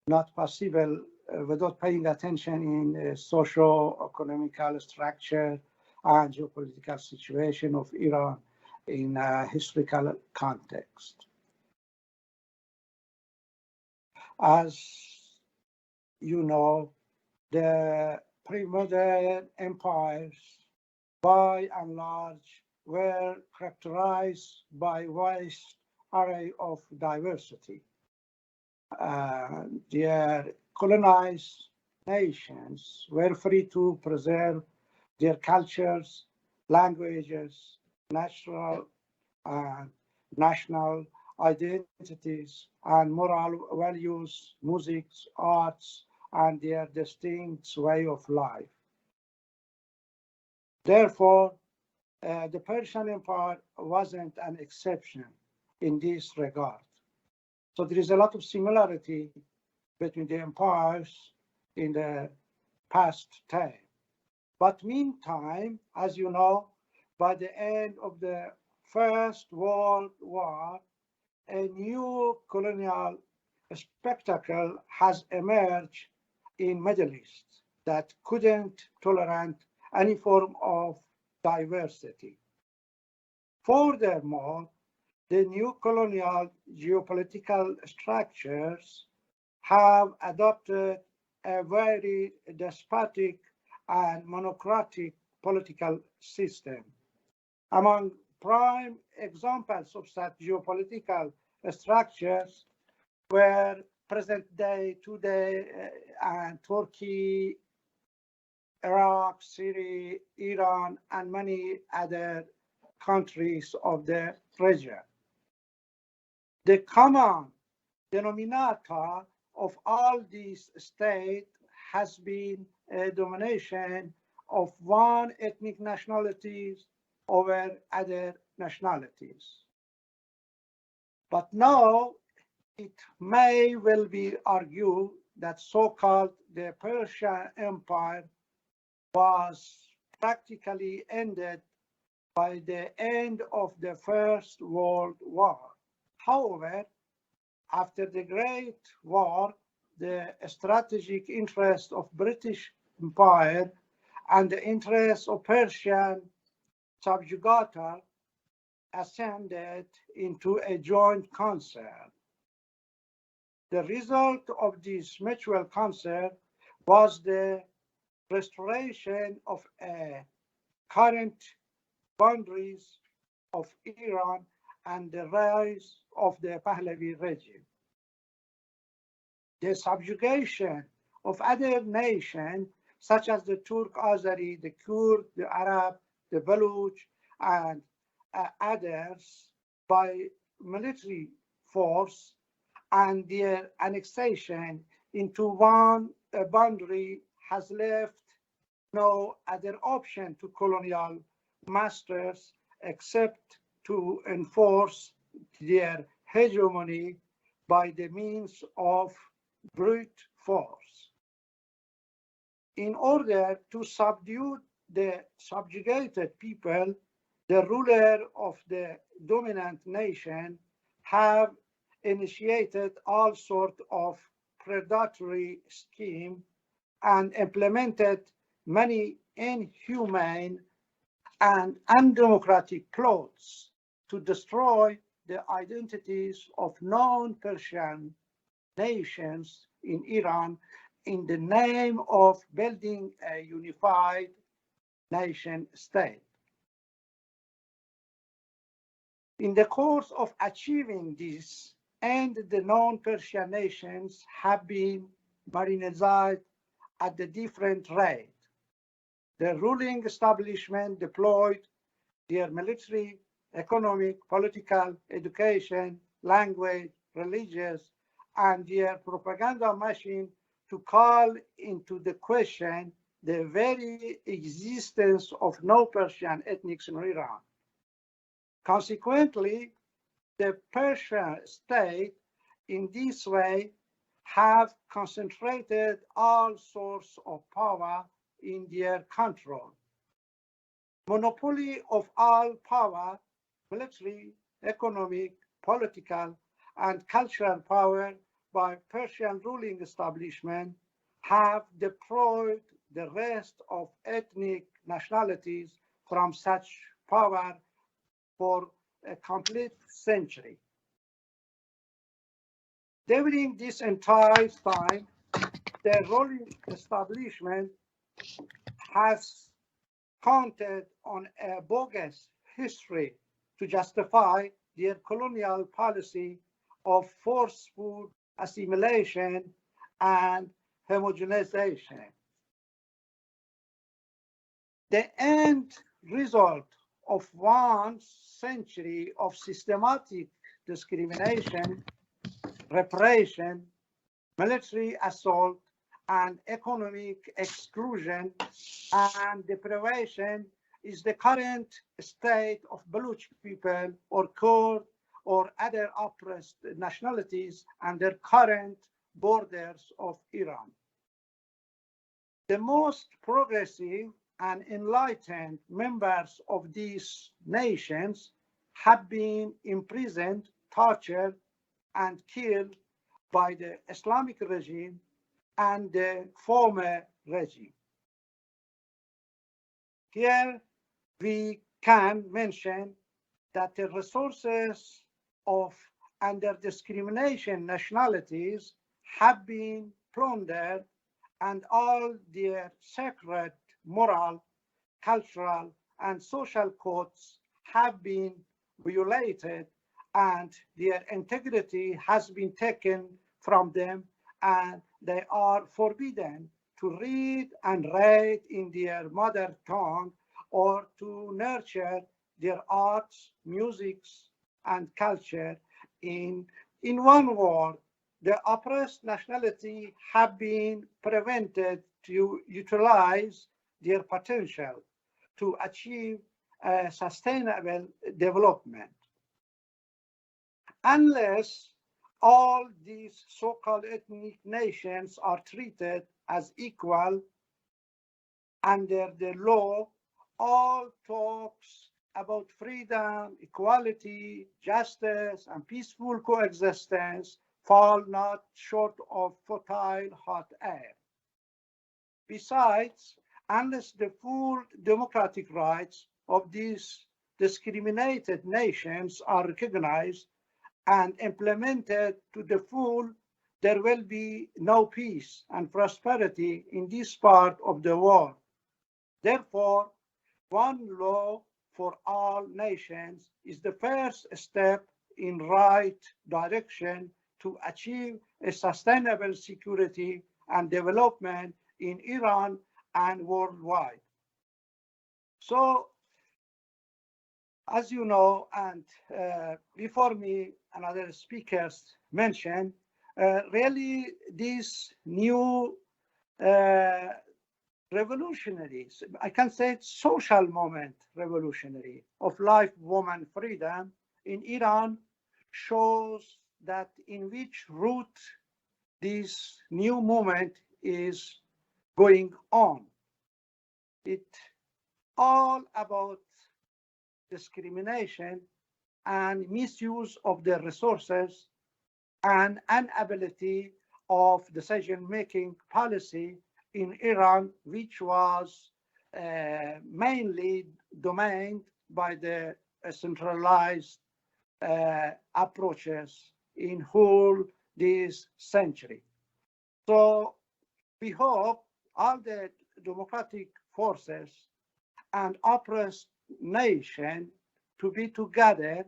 not possible without paying attention in socio-economical structure and geopolitical situation of Iran in a historical context. As you know, the pre-modern empires, by and large, were characterized by a wide array of diversity. Their colonized nations were free to preserve their cultures, languages, national identities, and moral values, music, arts, and their distinct way of life. Therefore, the Persian Empire wasn't an exception in this regard. So there is a lot of similarity between the empires in the past time. But meantime, as you know, by the end of the First World War, a new colonial spectacle has emerged in Middle East that couldn't tolerate any form of diversity. Furthermore, the new colonial geopolitical structures have adopted a very despotic and monocratic political system. Among prime examples of such geopolitical structures were present day today and Turkey, Iraq, Syria, Iran, and many other countries of the region. The common denominator of all these states has been a domination of one ethnic nationalities over other nationalities. But now it may well be argued that so-called the Persian Empire was practically ended by the end of the First World War. However, after the Great War, the strategic interest of British Empire and the interest of Persian subjugator ascended into a joint concern. The result of this mutual concern was the restoration of current boundaries of Iran and the rise of the Pahlavi regime. The subjugation of other nations, such as the Turk, Azeri, the Kurd, the Arab, the Baluch, and others, by military force and their annexation into one boundary has left no other option to colonial masters except to enforce their hegemony by the means of brute force. In order to subdue the subjugated people, the ruler of the dominant nation have initiated all sorts of predatory schemes and implemented many inhumane and undemocratic plots to destroy the identities of non-Persian nations in Iran in the name of building a unified nation state. In the course of achieving this, and the non-Persian nations have been marginalized at a different rate. The ruling establishment deployed their military, economic, political, education, language, religious, and their propaganda machine to call into the question the very existence of no-Persian ethnics in Iran. Consequently, the Persian state in this way have concentrated all sorts of power in their control. Monopoly of all power, military, economic, political, and cultural power by Persian ruling establishment have deprived the rest of ethnic nationalities from such power for a complete century. During this entire time, the ruling establishment has counted on a bogus history to justify their colonial policy of forceful assimilation and homogenization. The end result of 1 century of systematic discrimination, repression, military assault, and economic exclusion and deprivation is the current state of Baluch people or Kurd or other oppressed nationalities and their current borders of Iran. The most progressive and enlightened members of these nations have been imprisoned, tortured, and killed by the Islamic regime and the former regime. Here we can mention that the resources of under discrimination nationalities have been plundered and all their sacred moral, cultural, and social codes have been violated and their integrity has been taken from them and they are forbidden to read and write in their mother tongue or to nurture their arts, musics, and culture. In one word, the oppressed nationality have been prevented to utilize their potential to achieve sustainable development. Unless all these so-called ethnic nations are treated as equal under the law, all talks about freedom, equality, justice, and peaceful coexistence fall not short of fertile hot air. Besides, unless the full democratic rights of these discriminated nations are recognized and implemented to the full, there will be no peace and prosperity in this part of the world. Therefore, one law for all nations is the first step in right direction to achieve a sustainable security and development in Iran and worldwide. So, as you know, and before me, another speakers mentioned, really these new revolutionaries, I can say it's social moment revolutionary of life, woman, freedom in Iran shows that in which route this new movement is going on. It's all about discrimination and misuse of the resources and inability of decision-making policy in Iran, which was mainly dominated by the centralized approaches in whole this century. So we hope all the democratic forces and oppressed nation to be together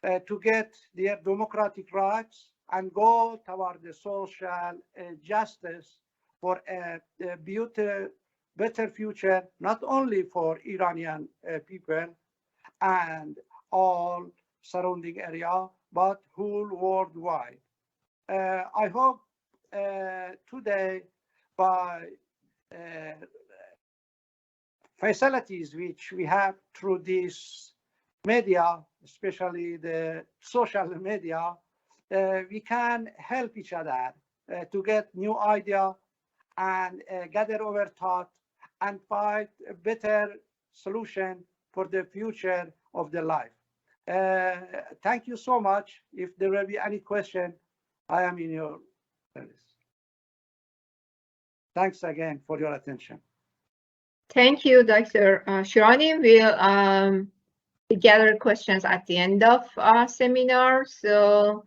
to get their democratic rights and go toward the social justice for a better future, not only for Iranian people and all surrounding area, but whole worldwide. I hope today by facilities which we have through this media, especially the social media, we can help each other to get new idea and gather our thought and find a better solution for the future of the life. Thank you so much. If there will be any question, I am in your service. Thanks again for your attention. Thank you, Dr. Shirani. We'll gather questions at the end of our seminar. So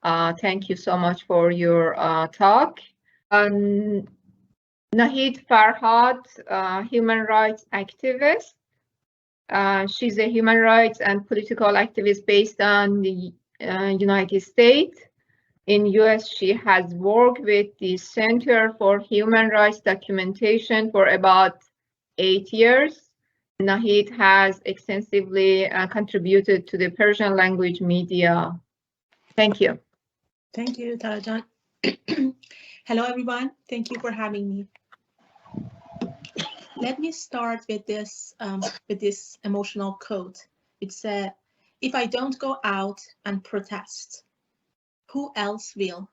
thank you so much for your talk. Nahid Farhad, human rights activist. She's a human rights and political activist based on the United States. In US, she has worked with the Center for Human Rights Documentation for about 8 years. Nahid has extensively contributed to the Persian language media. Thank you. Thank you, Tarajan. Hello, everyone. Thank you for having me. Let me start with this emotional quote. It said, "If I don't go out and protest, who else will?"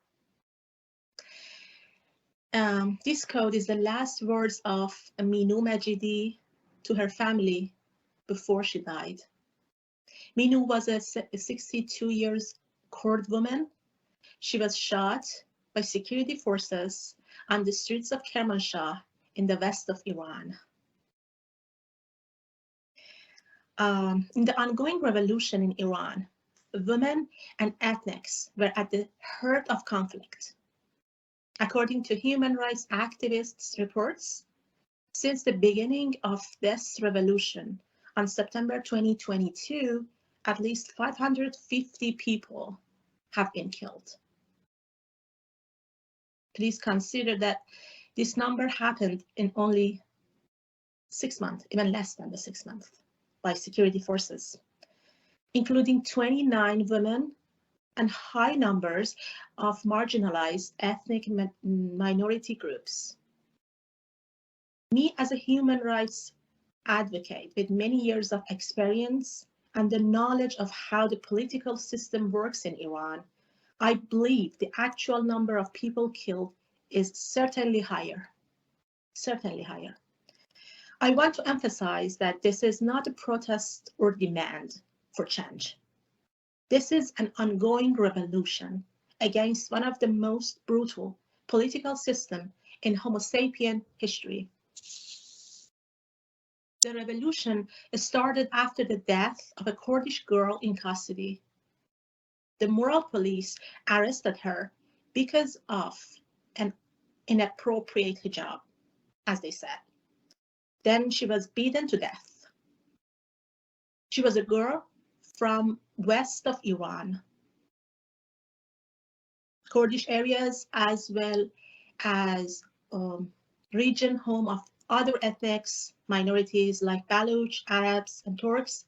This quote is the last words of Minu Majidi to her family before she died. Minu was a 62 years Kurd woman. She was shot by security forces on the streets of Kermanshah in the west of Iran. In the ongoing revolution in Iran, women and ethnics were at the heart of conflict. According to human rights activists' reports, since the beginning of this revolution on September 2022, at least 550 people have been killed. Please consider that This number happened in only 6 months, even less than the 6 months, by security forces, including 29 women and high numbers of marginalized ethnic minority groups. Me, as a human rights advocate with many years of experience and the knowledge of how the political system works in Iran, I believe the actual number of people killed is certainly higher. Certainly higher. I want to emphasize that this is not a protest or demand for change. This is an ongoing revolution against one of the most brutal political systems in Homo sapien history. The revolution started after the death of a Kurdish girl in custody. The moral police arrested her because of an inappropriate hijab, as they said. Then she was beaten to death. She was a girl from west of Iran, Kurdish areas, as well as region home of other ethnic minorities like Baluch, Arabs, and Turks,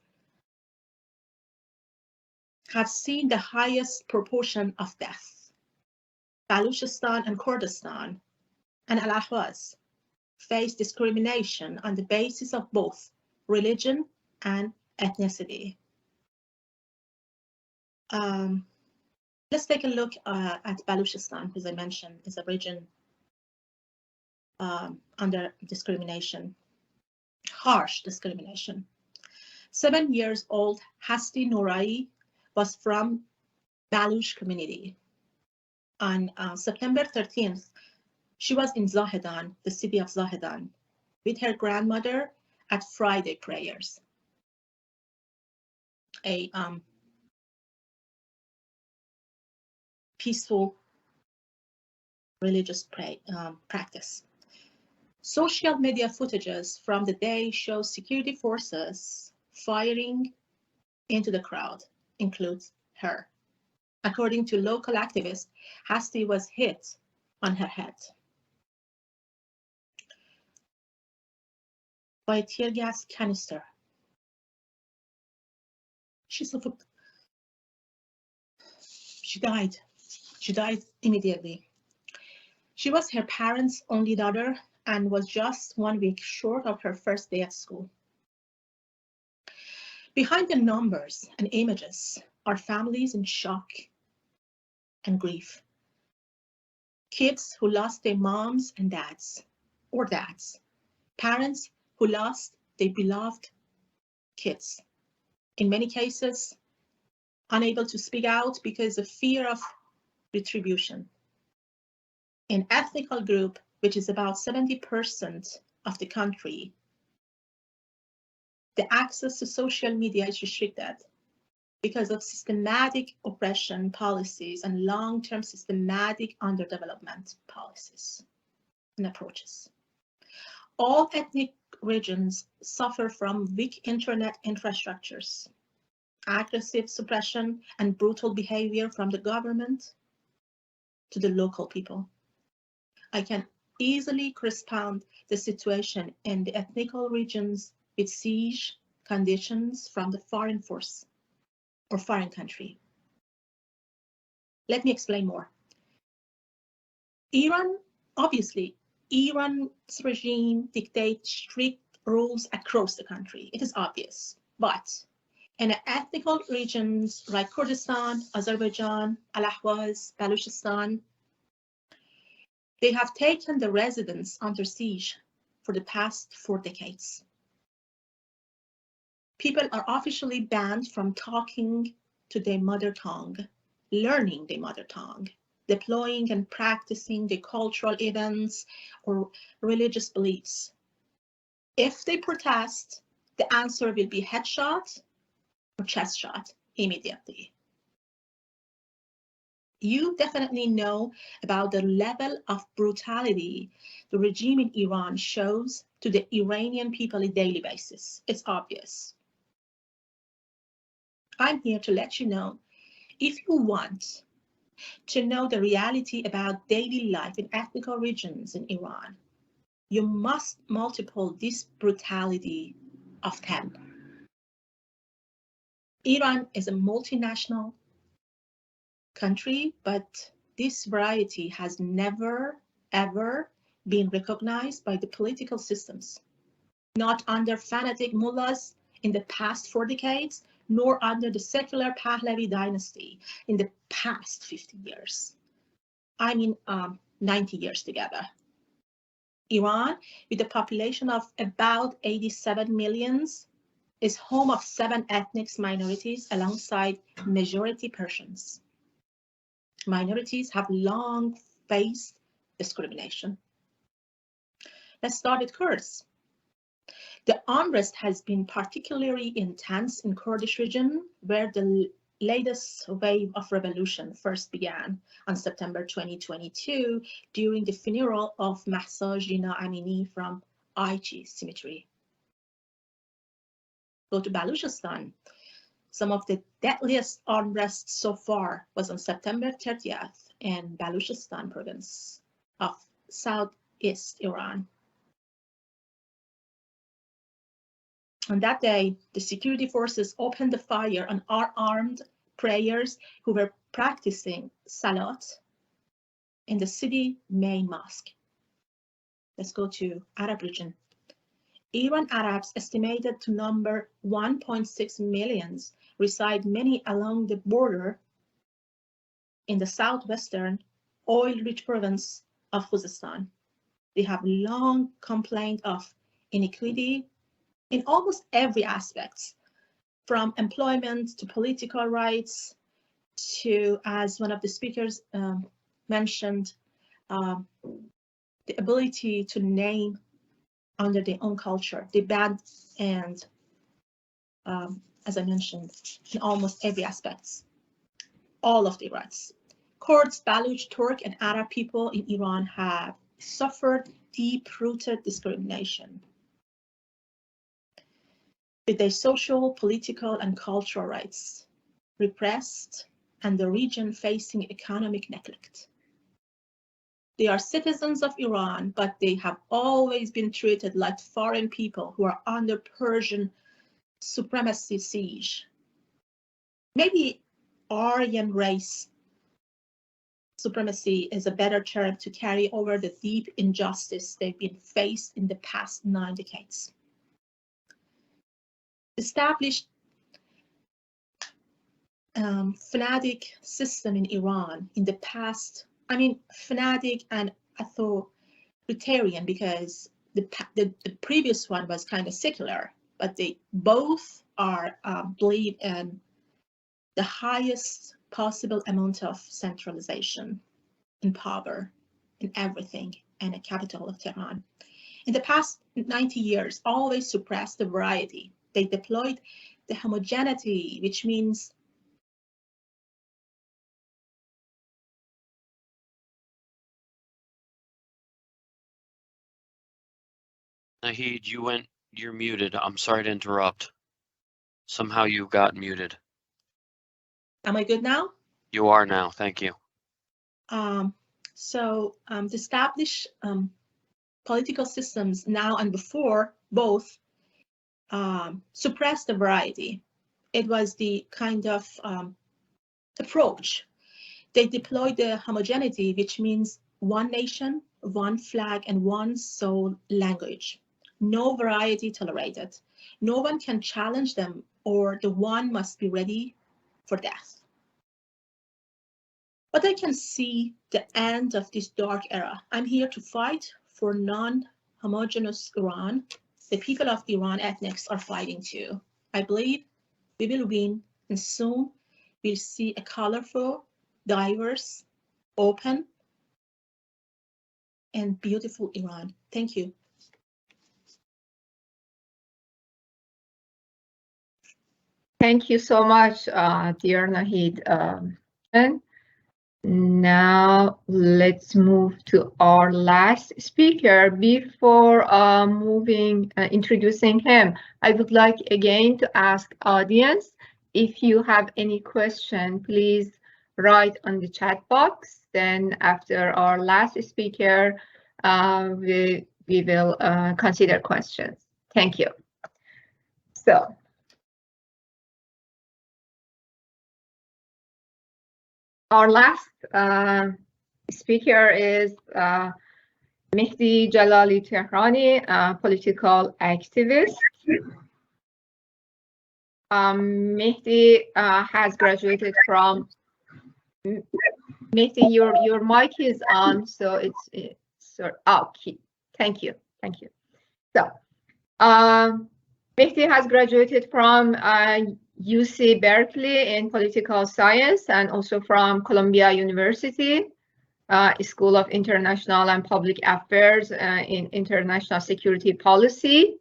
have seen the highest proportion of death. Baluchistan and Kurdistan and Al-Ahwaz face discrimination on the basis of both religion and ethnicity. Let's take a look at Baluchistan, as I mentioned, is a region under discrimination, harsh discrimination. 7 years old Hasti Nourai was from Baluch community. On September 13th, she was in Zahedan, the city of Zahedan, with her grandmother at Friday prayers, a peaceful religious practice. Social media footages from the day show security forces firing into the crowd, includes her. According to local activists, Hasti was hit on her head by a tear gas canister. She died. She died immediately. She was her parents' only daughter and was just 1 week short of her first day at school. Behind the numbers and images are families in shock and grief. Kids who lost their moms and dads, or dads. Parents who lost their beloved kids. In many cases, unable to speak out because of fear of retribution. An ethnical group, which is about 70% of the country, the access to social media is restricted because of systematic oppression policies and long-term systematic underdevelopment policies and approaches. All ethnic regions suffer from weak internet infrastructures, aggressive suppression and brutal behavior from the government to the local people. I can easily correspond the situation in the ethnical regions with siege conditions from the foreign force or foreign country. Let me explain more. Iran, obviously, Iran's regime dictates strict rules across the country. It is obvious, but in ethnical regions like Kurdistan, Azerbaijan, Al-Ahwaz, Baluchistan, they have taken the residents under siege for the past 4 decades. People are officially banned from talking to their mother tongue, learning their mother tongue, deploying and practicing the cultural events or religious beliefs. If they protest, the answer will be headshot or chest shot immediately. You definitely know about the level of brutality the regime in Iran shows to the Iranian people on a daily basis. It's obvious. I'm here to let you know, if you want to know the reality about daily life in ethnic regions in Iran, you must multiply this brutality of 10. Iran is a multinational country, but this variety has never, ever been recognized by the political systems, not under fanatic mullahs in the past 4 decades, nor under the secular Pahlavi dynasty in the past 50 years. I mean, 90 years together. Iran, with a population of about 87 millions, is home of 7 ethnic minorities alongside majority Persians. Minorities have long faced discrimination. Let's start with Kurds. The unrest has been particularly intense in Kurdish region, where the latest wave of revolution first began on September 2022 during the funeral of Mahsa Jina Amini from Aichi Cemetery. Go to Baluchistan. Some of the deadliest unrest so far was on September 30th in Baluchistan province of southeast Iran. On that day, the security forces opened the fire on unarmed prayers who were practicing Salat in the city main mosque. Let's go to Arab region. Iran Arabs, estimated to number 1.6 million, reside many along the border in the southwestern oil-rich province of Khuzestan. They have long complained of inequity in almost every aspect, from employment to political rights to, as one of the speakers mentioned, the ability to name under their own culture. They banned, and as I mentioned, in almost every aspect, all of the rights. Kurds, Baluch, Turk, and Arab people in Iran have suffered deep-rooted discrimination, with their social, political, and cultural rights repressed, and the region facing economic neglect. They are citizens of Iran, but they have always been treated like foreign people who are under Persian supremacy siege. Maybe Aryan race supremacy is a better term to carry over the deep injustice they've been faced in the past 9 decades. Established fanatic system in Iran in the past, I mean fanatic and authoritarian, because the previous one was kind of secular, but they both are believe in the highest possible amount of centralization and power in everything, and a capital of Tehran. In the past 90 years, always suppressed the variety. They deployed the homogeneity, which means Vahid, you're muted. I'm sorry to interrupt. Somehow you got muted. Am I good now? You are now, thank you. To establish political systems now and before both suppressed the variety. It was the kind of approach. They deployed the homogeneity, which means one nation, one flag, and one sole language. No variety tolerated. No one can challenge them, or the one must be ready for death. But I can see the end of this dark era. I'm here to fight for non-homogeneous Iran. The people of Iran ethnics are fighting too. I believe we will win, and soon we'll see a colorful, diverse, open, and beautiful Iran. Thank you. Thank you so much, dear Nahid. And now let's move to our last speaker. Before introducing him, I would like again to ask audience, if you have any question, please write on the chat box. Then after our last speaker, we will consider questions. Thank you. So, our last speaker is Mehdi Jalali Tehrani, political activist. Mehdi has graduated from. Mehdi, your mic is on, so it's okay. Thank you. So, Mehdi has graduated from UC Berkeley in political science and also from Columbia University School of International and Public Affairs in International Security Policy.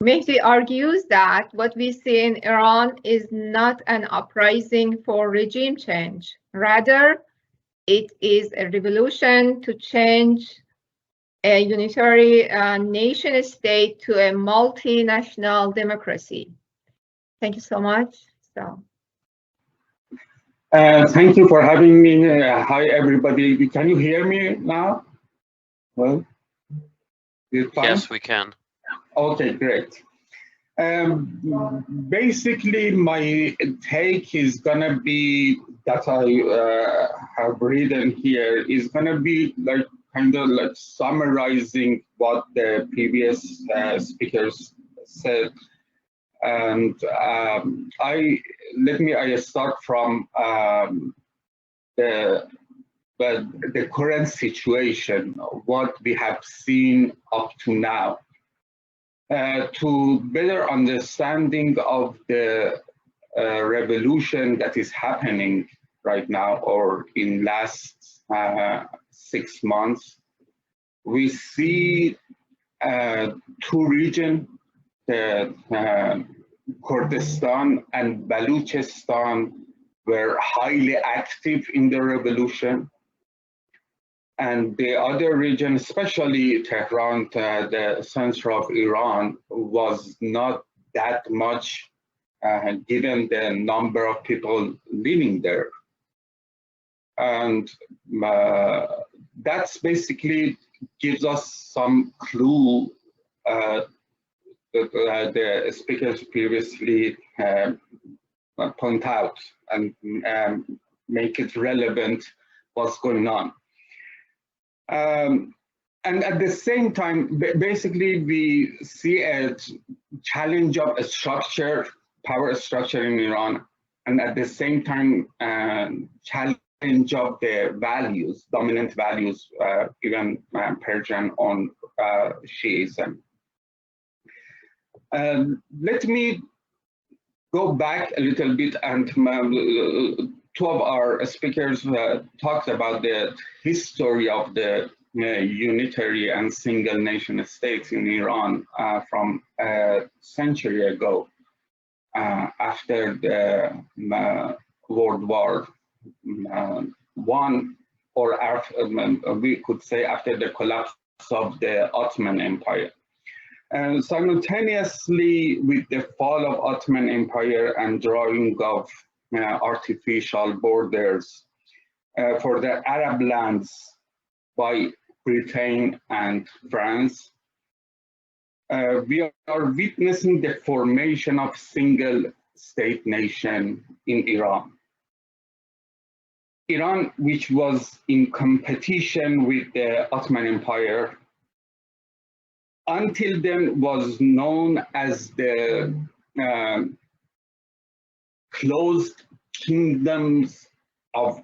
Mehdi argues that what we see in Iran is not an uprising for regime change. Rather, it is a revolution to change a unitary nation state to a multinational democracy. Thank you so much. Thank you for having me. Hi, everybody. Can you hear me now? Well, yes, we can. Okay, great. Basically, my take is gonna be that I have written here is gonna be like kind of like summarizing what the previous speakers said, and I start from the current situation, what we have seen up to now. To better understanding of the revolution that is happening right now or in last 6 months, we see two regions, the Kurdistan and Baluchistan were highly active in the revolution. And the other region, especially Tehran, the center of Iran, was not that much given the number of people living there. And that's basically gives us some clue that the speakers previously point out and make it relevant what's going on. And at the same time, basically, we see a challenge of a structure, power structure in Iran, and at the same time, challenge of the values, dominant values, even Persian on Shiism. Let me go back a little bit, and two of our speakers talked about the history of the unitary and single nation states in Iran from a century ago, after the World War I, or after, we could say after the collapse of the Ottoman Empire. And simultaneously with the fall of Ottoman Empire and drawing of artificial borders for the Arab lands by Britain and France, we are witnessing the formation of single state nation in Iran. Iran, which was in competition with the Ottoman Empire, until then was known as the closed kingdoms of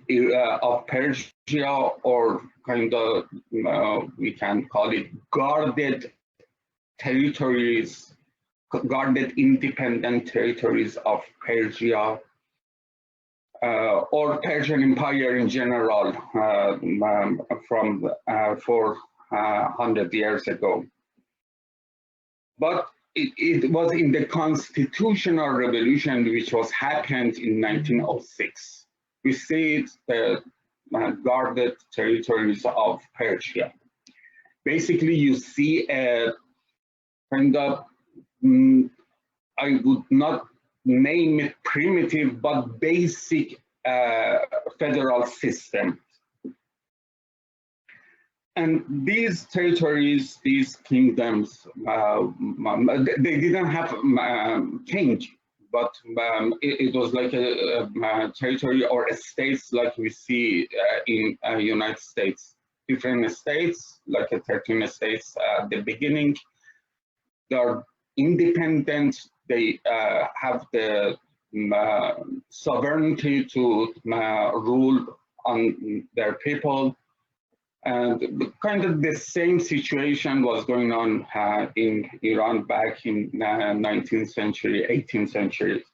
Persia, or kind of, we can call it guarded territories, guarded independent territories of Persia, or Persian Empire in general, from 400 years ago. But it was in the constitutional revolution, which was happened in 1906. We see the guarded territories of Persia. Basically, you see a kind of, I would not name it primitive, but basic federal system. And these territories, these kingdoms, they didn't have change, but it was like a territory or a states like we see in United States. Different states, like 13 states at the beginning, they are independent. They have the sovereignty to rule on their people. And kind of the same situation was going on in Iran back in 19th century, 18th century.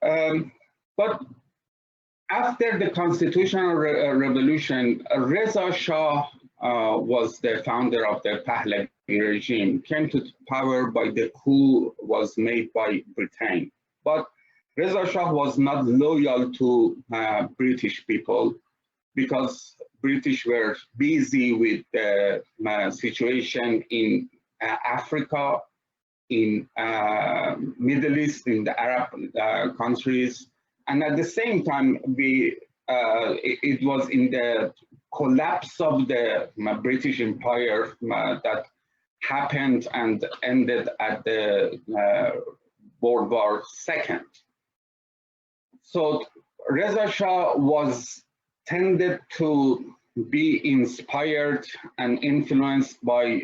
But after the constitutional revolution, Reza Shah was the founder of the Pahlavi regime, came to power by the coup was made by Britain. But Reza Shah was not loyal to British people because British were busy with the situation in Africa, in Middle East, in the Arab countries. And at the same time, it was in the collapse of the British Empire that happened and ended at the World War II. So Reza Shah tended to be inspired and influenced by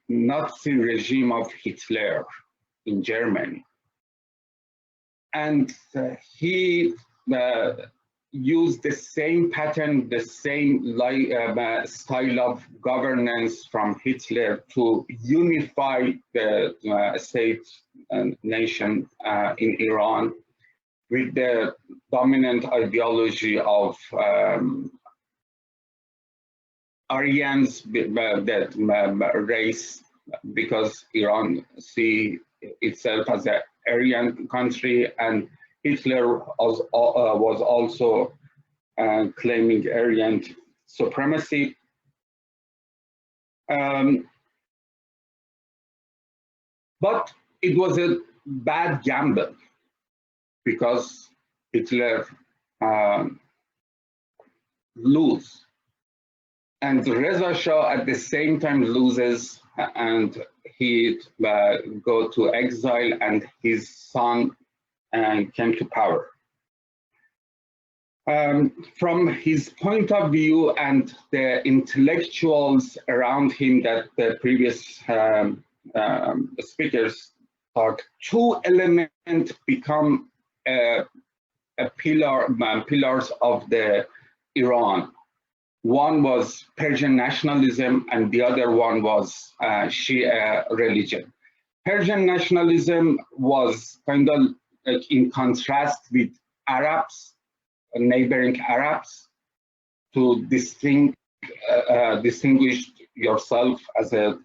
Nazi regime of Hitler in Germany. And he used the same pattern, the same style of governance from Hitler to unify the state and nation in Iran with the dominant ideology of Aryans, that race, because Iran see itself as an Aryan country, and Hitler was also claiming Aryan supremacy. But it was a bad gamble because Hitler lose. And Reza Shah at the same time loses, and he go to exile, and his son came to power. From his point of view and the intellectuals around him that the previous speakers talked, two elements become pillars of the Iran. One was Persian nationalism, and the other one was Shia religion. Persian nationalism was kind of like in contrast with Arabs, neighboring Arabs, to distinguish yourself as a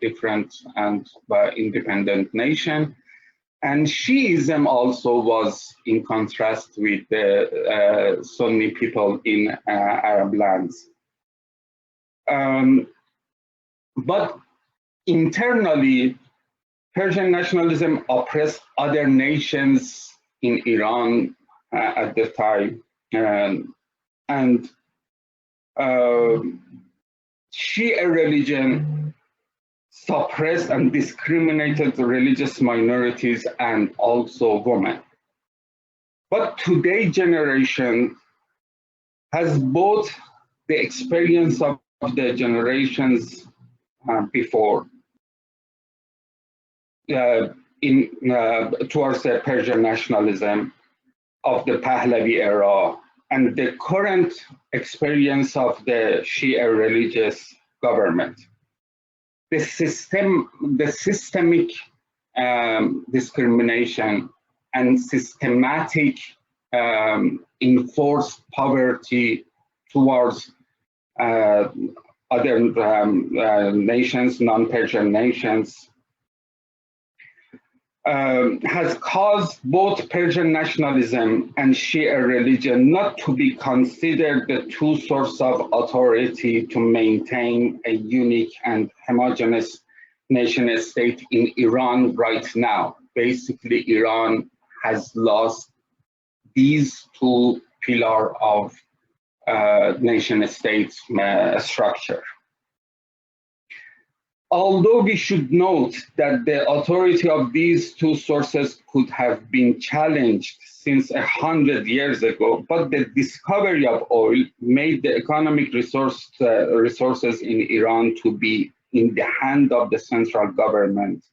different and independent nation. And Shiism also was in contrast with the Sunni people in Arab lands. But internally, Persian nationalism oppressed other nations in Iran at the time. And Shia religion suppressed and discriminated religious minorities and also women. But today's generation has both the experience of the generations before towards the Persian nationalism of the Pahlavi era and the current experience of the Shia religious government. The systemic discrimination and systematic enforced poverty towards other nations, non-Persian nations, has caused both Persian nationalism and Shia religion not to be considered the two sources of authority to maintain a unique and homogeneous nation state in Iran right now. Basically, Iran has lost these two pillars of nation-state structure. Although we should note that the authority of these two sources could have been challenged since 100 years ago, but the discovery of oil made the economic resources in Iran to be in the hand of the central government,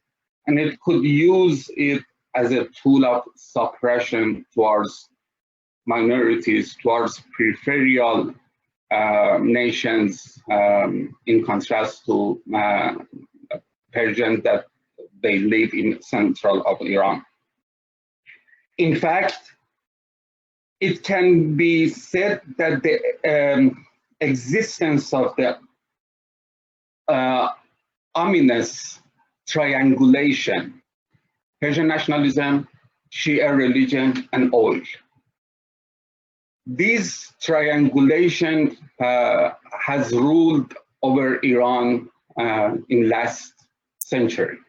and it could use it as a tool of suppression towards minorities, towards peripheral nations, in contrast to Persians that they live in central of Iran. In fact, it can be said that the existence of the ominous triangulation, Persian nationalism, Shia religion, and oil. This triangulation has ruled over Iran in last century.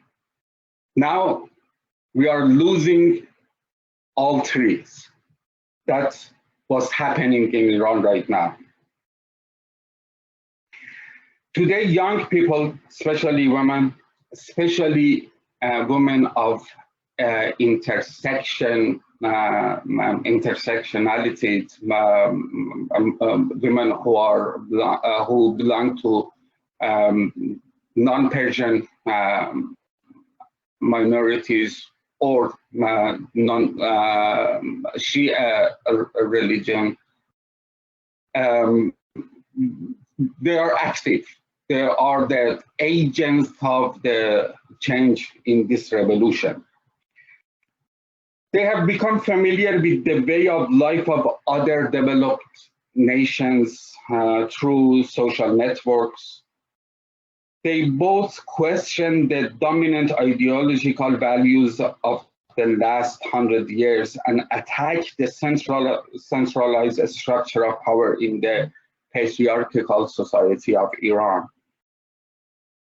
Now we are losing all three. That's what's happening in Iran right now. Today, young people, especially women, especially women of intersectionality, women who belong to non-Persian minorities or non-Shia religion, they are active. They are the agents of the change in this revolution. They have become familiar with the way of life of other developed nations through social networks. They both question the dominant ideological values of the last 100 years and attack the centralized structure of power in the patriarchal society of Iran.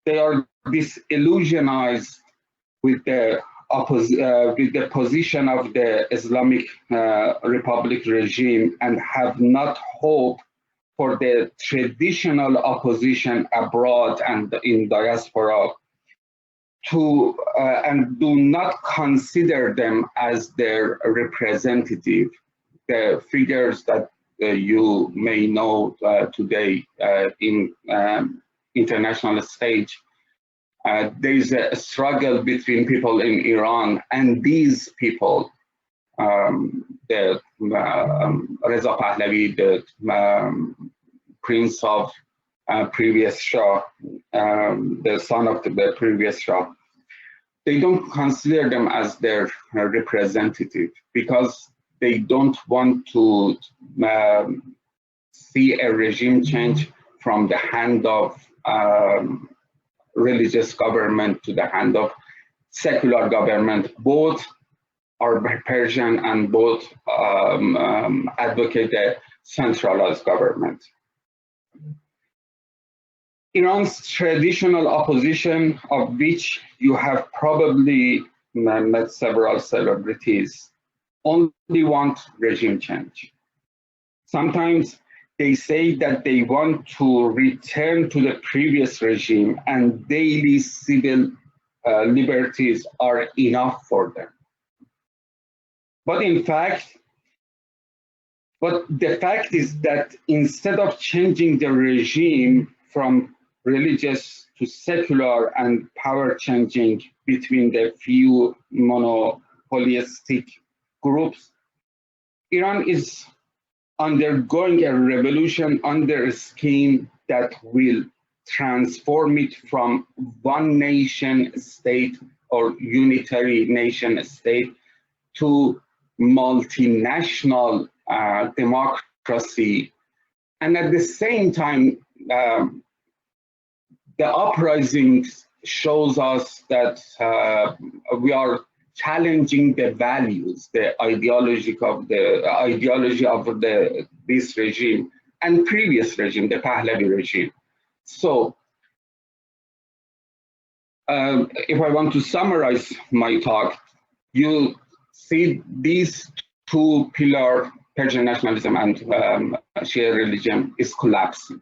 They are disillusionized with the position of the Islamic Republic regime and have not hope for the traditional opposition abroad and in diaspora to and do not consider them as their representative. The figures that you may know today in international stage. There is a struggle between people in Iran and these people, the Reza Pahlavi, the prince of previous Shah, the son of the previous Shah. They don't consider them as their representative because they don't want to see a regime change from the hand of religious government to the hand of secular government. Both are Persian and both advocate a centralized government. Iran's traditional opposition, of which you have probably met several celebrities, only want regime change. Sometimes they say that they want to return to the previous regime and daily civil liberties are enough for them. But in fact, the fact is that instead of changing the regime from religious to secular and power changing between the few monopolistic groups, Iran is undergoing a revolution under a scheme that will transform it from one nation state or unitary nation state to multinational democracy. And at the same time, the uprising shows us that we are challenging the values, the ideology of this regime and previous regime, the Pahlavi regime. So, if I want to summarize my talk, you see these two-pillar Persian nationalism and Shia religion is collapsing.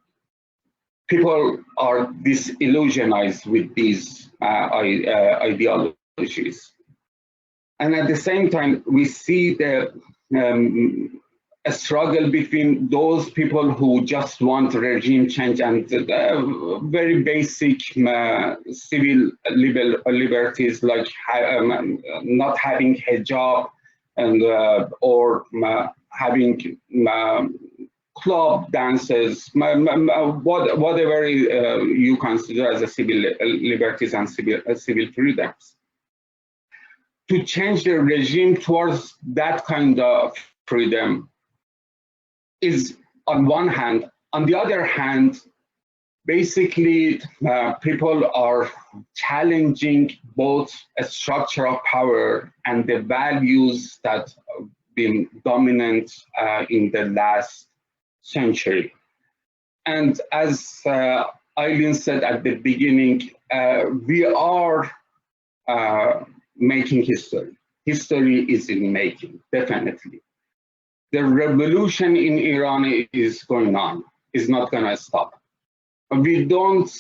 People are disillusionized with these ideologies. And at the same time, we see a struggle between those people who just want regime change and very basic civil liberties like not having hijab and or having club dances, whatever you consider as a civil liberties and civil freedoms. To change the regime towards that kind of freedom is on one hand. On the other hand, basically people are challenging both a structure of power and the values that have been dominant in the last century. And as Aylin said at the beginning, we are making history. History is in making, definitely. The revolution in Iran is going on, is not going to stop. We don't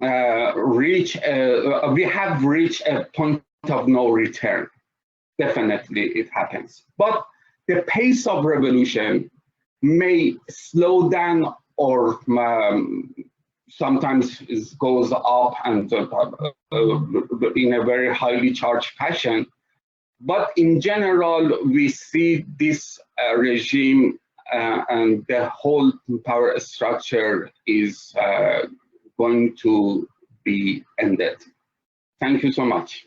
we have reached a point of no return. Definitely it happens. But the pace of revolution may slow down or sometimes it goes up and in a very highly charged fashion. But in general, we see this regime and the whole power structure is going to be ended. Thank you so much.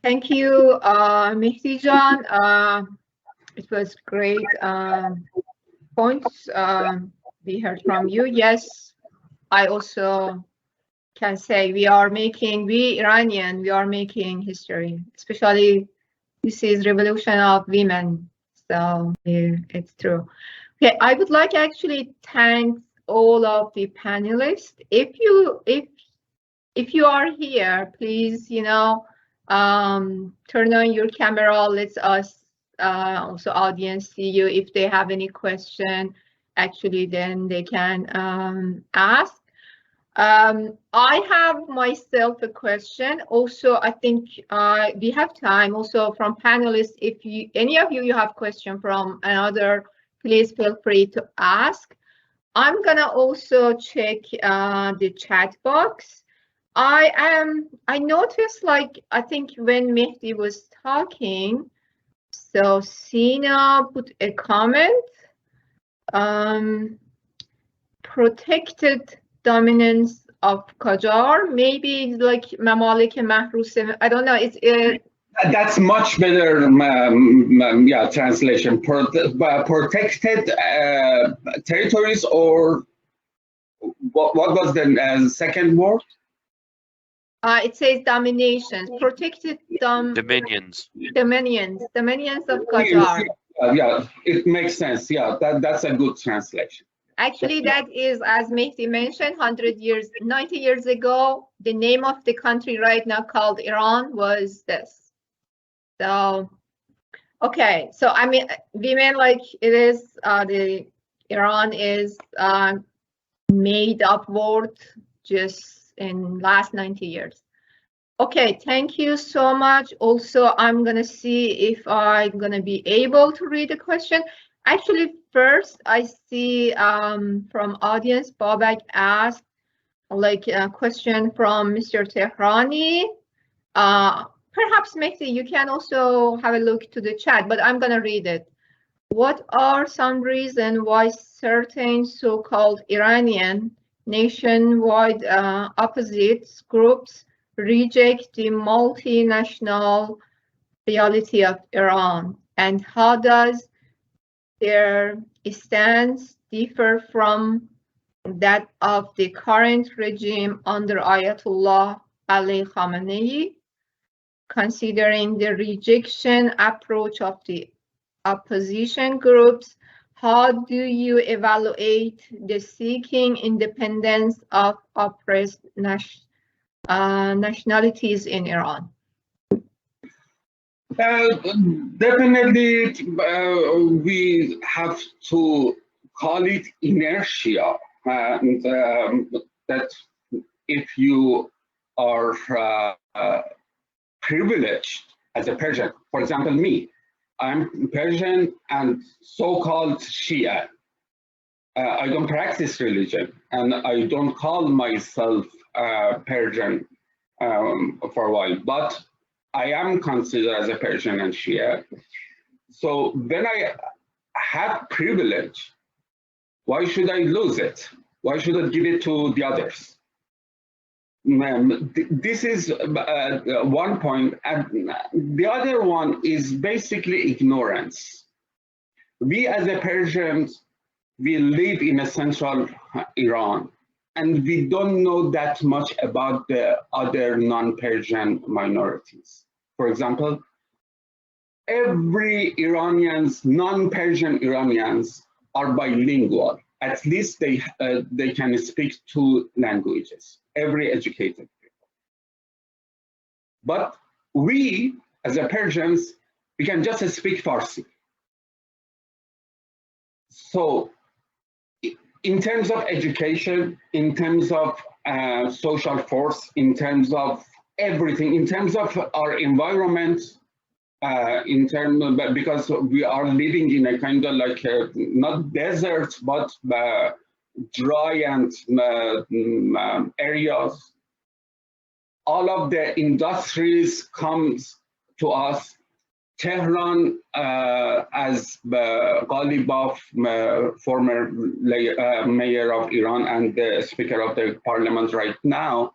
Thank you, Mehdi Jan. It was great points we heard from you. Yes, I also can say we Iranian, we are making history, especially this is revolution of women. So it's true. Okay, I would like actually thank all of the panelists. If you are here, please, turn on your camera. Let us also audience see you. If they have any question, actually, then they can ask. I have myself a question. Also, I think we have time also from panelists. If any of you have question from another, please feel free to ask. I'm gonna also check the chat box. I noticed, like, I think when Mehdi was talking, so Sina put a comment, protected dominance of Qajar, maybe like Mamalik Mahrous. I don't know. It's that's much better. Yeah, translation. Protected territories, or what was the second word? It says dominations. Protected dominions. Dominions of Qajar. Yeah, it makes sense. Yeah, that's a good translation. Actually, that is, as Mehdi mentioned, 90 years ago, the name of the country right now called Iran was this. So, okay. So, I mean, we mean like it is, Iran is made upward just in last 90 years. Okay, thank you so much. Also, I'm gonna see if I'm gonna be able to read the question. Actually, first, I see from audience, Babak asked like a question from Mr. Tehrani. Perhaps Mehdi, you can also have a look to the chat, but I'm gonna read it. What are some reasons why certain so-called Iranian nationwide opposites groups reject the multinational reality of Iran, and how does their stance differ from that of the current regime under Ayatollah Ali Khamenei, considering the rejection approach of the opposition groups? How do you evaluate the seeking independence of oppressed nationalities in Iran? Definitely, we have to call it inertia, and that if you are privileged as a Persian, for example, me, I'm Persian and so-called Shia. I don't practice religion, and I don't call myself Persian for a while, but I am considered as a Persian and Shia. So when I have privilege, why should I lose it? Why should I give it to the others? This is one point. And the other one is basically ignorance. We as a Persians, we live in a central Iran, and we don't know that much about the other non-Persian minorities. For example, every Iranians, non-Persian Iranians are bilingual. At least they can speak 2 languages, every educated people. But we, as a Persians, we can just speak Farsi. So in terms of education, in terms of social force, in terms of everything, in terms of our environment, because we are living in a kind of like not desert, but dry and areas. All of the industries comes to us. Tehran, as Ghalibaf, former mayor of Iran and the Speaker of the Parliament right now,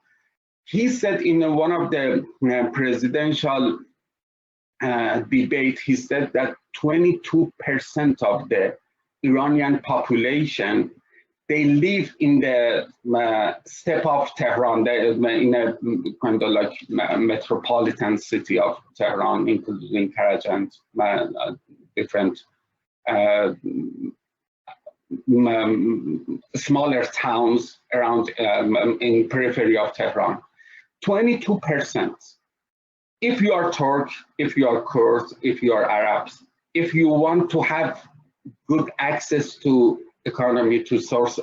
he said in one of the presidential debate, he said that 22% of the Iranian population, they live in the steppe of Tehran, in a kind of like metropolitan city of Tehran, including Karaj and different smaller towns around in periphery of Tehran. 22%. If you are Turk, if you are Kurd, if you are Arabs, if you want to have good access to economy, to source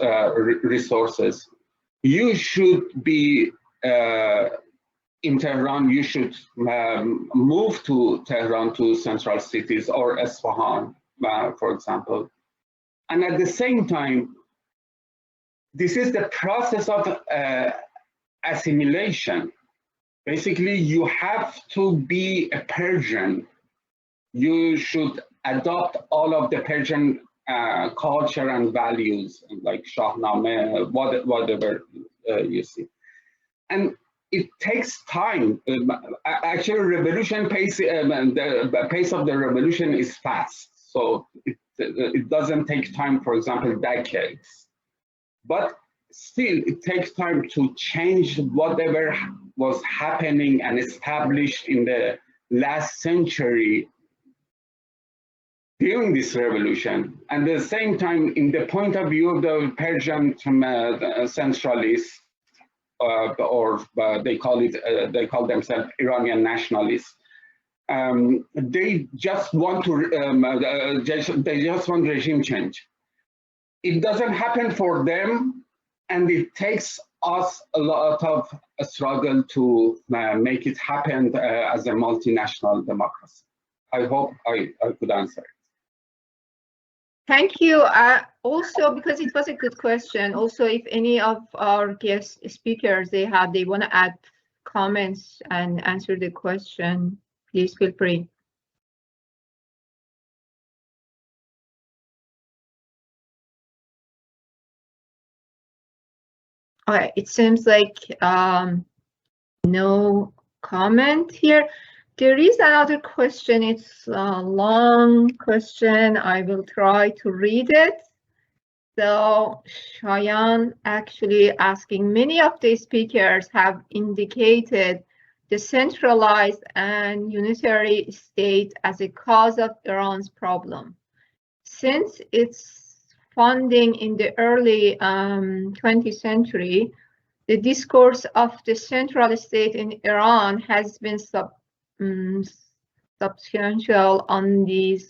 resources, you should be in Tehran. You should move to Tehran, to central cities, or Isfahan, for example. And at the same time, this is the process of assimilation. Basically, you have to be a Persian. You should adopt all of the Persian culture and values, like Shahnameh, whatever you see. And it takes time. Actually, revolution pace, the pace of the revolution is fast. So it doesn't take time, for example, decades. But still, it takes time to change whatever was happening and established in the last century during this revolution. And at the same time, in the point of view of the Persian centralists, or they call themselves Iranian nationalists, they just want to they just want regime change. It doesn't happen for them, and it takes us a lot of struggle to make it happen as a multinational democracy. I hope I could answer it. Thank you. Also, because it was a good question, also if any of our guest speakers, they want to add comments and answer the question, please feel free. Okay, it seems like no comment here. There is another question. It's a long question. I will try to read it. So Shayan actually asking, many of the speakers have indicated the centralized and unitary state as a cause of Iran's problem. Since its founding in the early 20th century, the discourse of the central state in Iran has been substantial on the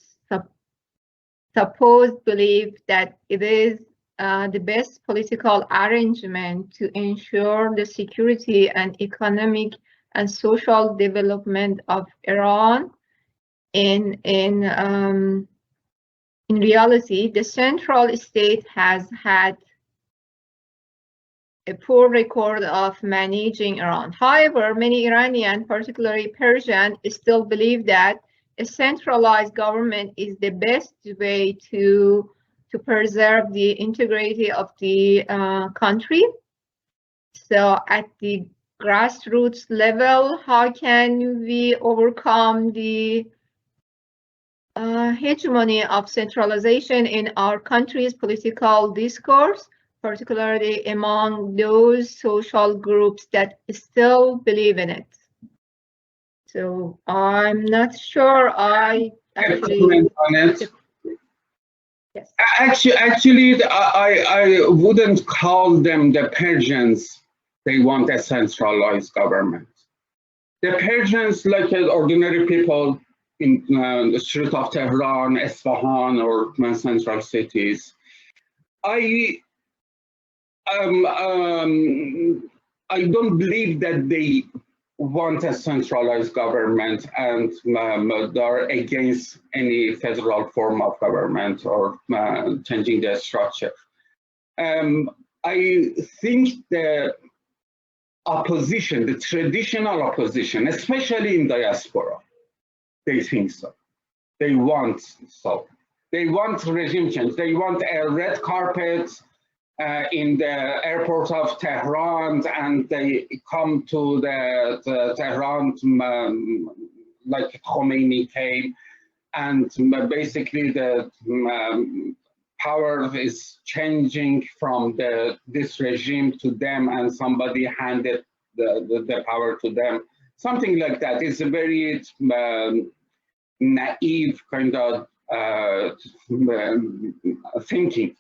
supposed belief that it is the best political arrangement to ensure the security and economic and social development of Iran. In reality, the central state has had a poor record of managing Iran. However, many Iranian, particularly Persian, still believe that a centralized government is the best way to preserve the integrity of the country. So at the grassroots level, how can we overcome the hegemony of centralization in our country's political discourse, particularly among those social groups that still believe in it? So I'm not sure I actually... Yes. Actually, I wouldn't call them the Persians. They want a centralized government. The Persians, like ordinary people in the street of Tehran, Isfahan, or central cities, I don't believe that they want a centralized government and they're against any federal form of government or changing the structure. I think the opposition, the traditional opposition, especially in diaspora, they think so. They want so. They want regime change. They want a red carpet in the airport of Tehran, and they come to the Tehran like Khomeini came, and basically the power is changing from this regime to them, and somebody handed the power to them. Something like that. It's a very naive kind of thinking.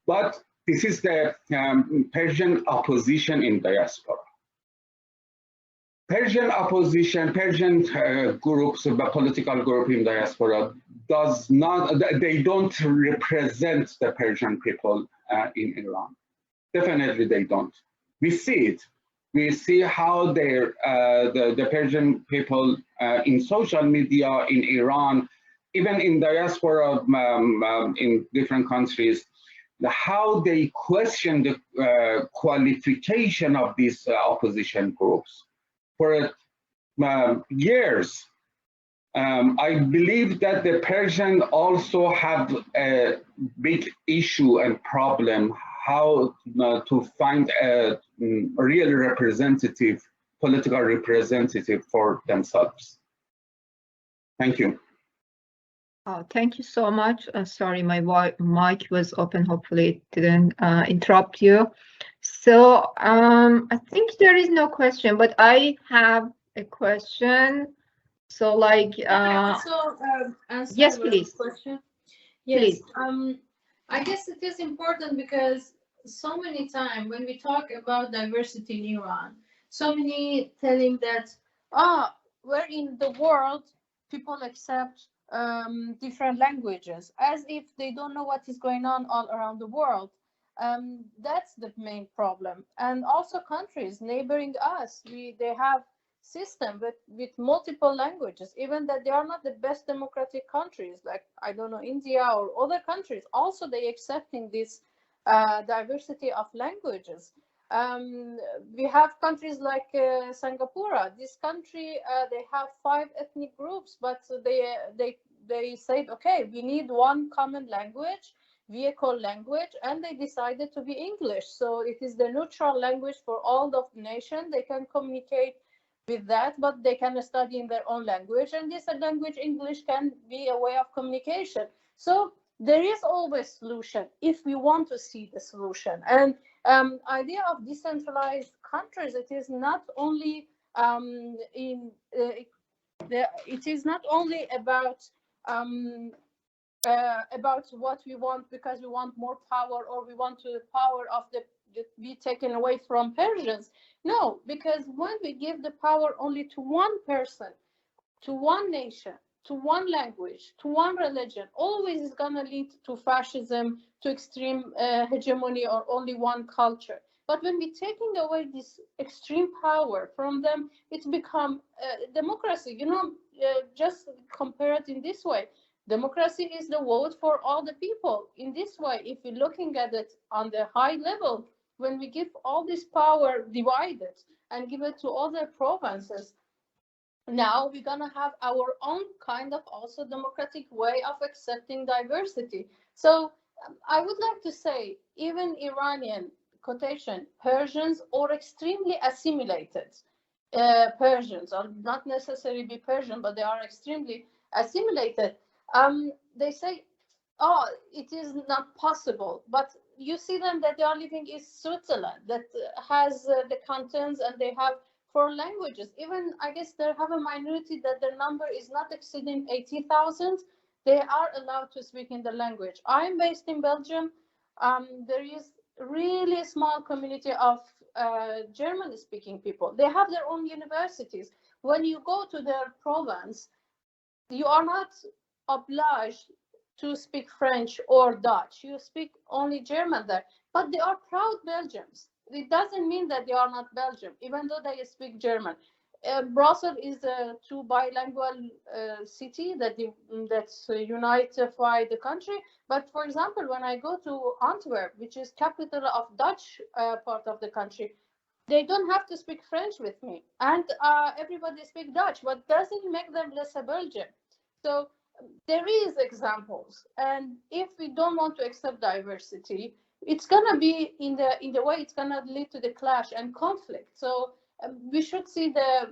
But this is the Persian opposition in diaspora. Persian opposition, Persian groups, the political group in diaspora does not, they don't represent the Persian people in Iran. Definitely they don't. We see it. We see how the Persian people in social media in Iran, even in diaspora in different countries, how they question the qualification of these opposition groups. For years, I believe that the Persians also have a big issue and problem how to find a real representative, political representative for themselves. Thank you. Oh, thank you so much. Sorry, my mic was open. Hopefully it didn't interrupt you. So I think there is no question, but I have a question. So like, yes, please. Question. Yes, please. I guess it is important because so many times when we talk about diversity in Iran, so many telling that, where in the world people accept different languages, as if they don't know what is going on all around the world. That's the main problem. And also countries neighboring us, they have system with multiple languages, even that they are not the best democratic countries, like, I don't know, India or other countries. Also, they accepting this diversity of languages. We have countries like Singapore. This country, they have 5 ethnic groups, but they said, okay, we need one common language, vehicle language, and they decided to be English. So it is the neutral language for all of the nation. They can communicate with that, but they can study in their own language, and this language, English, can be a way of communication. So there is always solution if we want to see the solution. And idea of decentralized countries, it is not only it is not only about what we want because we want more power, or we want the power of the be taken away from Persians. No, because when we give the power only to one person to one nation, to one language, to one religion, always is going to lead to fascism, to extreme hegemony, or only one culture. But when we're taking away this extreme power from them, it's become democracy. You know, just compare it in this way. Democracy is the vote for all the people. In this way, if we're looking at it on the high level, when we give all this power divided and give it to other provinces, now we're going to have our own kind of also democratic way of accepting diversity. So I would like to say, even Iranian quotation, Persians or extremely assimilated Persians, or not necessarily be Persian, but they are extremely assimilated. They say, oh, it is not possible. But you see them that they are living in Switzerland, that has the contents, and they have 4 languages. Even, I guess, they have a minority that their number is not exceeding 80,000. They are allowed to speak in the language. I'm based in Belgium. There is really a small community of German-speaking people. They have their own universities. When you go to their province, you are not obliged to speak French or Dutch. You speak only German there. But they are proud Belgians. It doesn't mean that they are not Belgian, even though they speak German. Brussels is a true bilingual city that unify the country. But for example, when I go to Antwerp, which is capital of Dutch part of the country, they don't have to speak French with me, and everybody speaks Dutch, but doesn't make them less a Belgian. So there is examples, and if we don't want to accept diversity, it's gonna be in the way it's gonna lead to the clash and conflict. So we should see the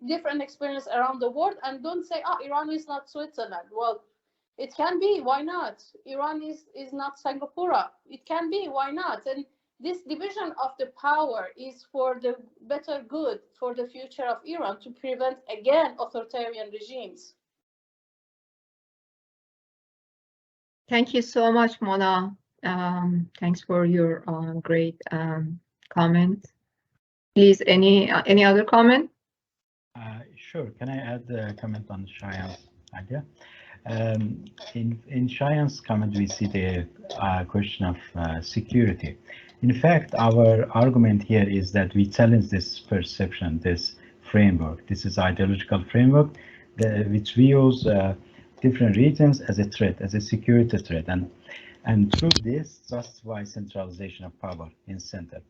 different experience around the world, and don't say, oh, Iran is not Switzerland. Well, it can be, why not? Iran is not Singapore. It can be, why not? And this division of the power is for the better good for the future of Iran, to prevent, again, authoritarian regimes. Thank you so much, Mona. Thanks for your great comment. Please, any other comment? Sure. Can I add a comment on Shayan's idea? In Shayan's comment, we see the question of security. In fact, our argument here is that we challenge this perception, this framework. This is ideological framework which views different regions as a threat, as a security threat, and through this justify centralization of power in center.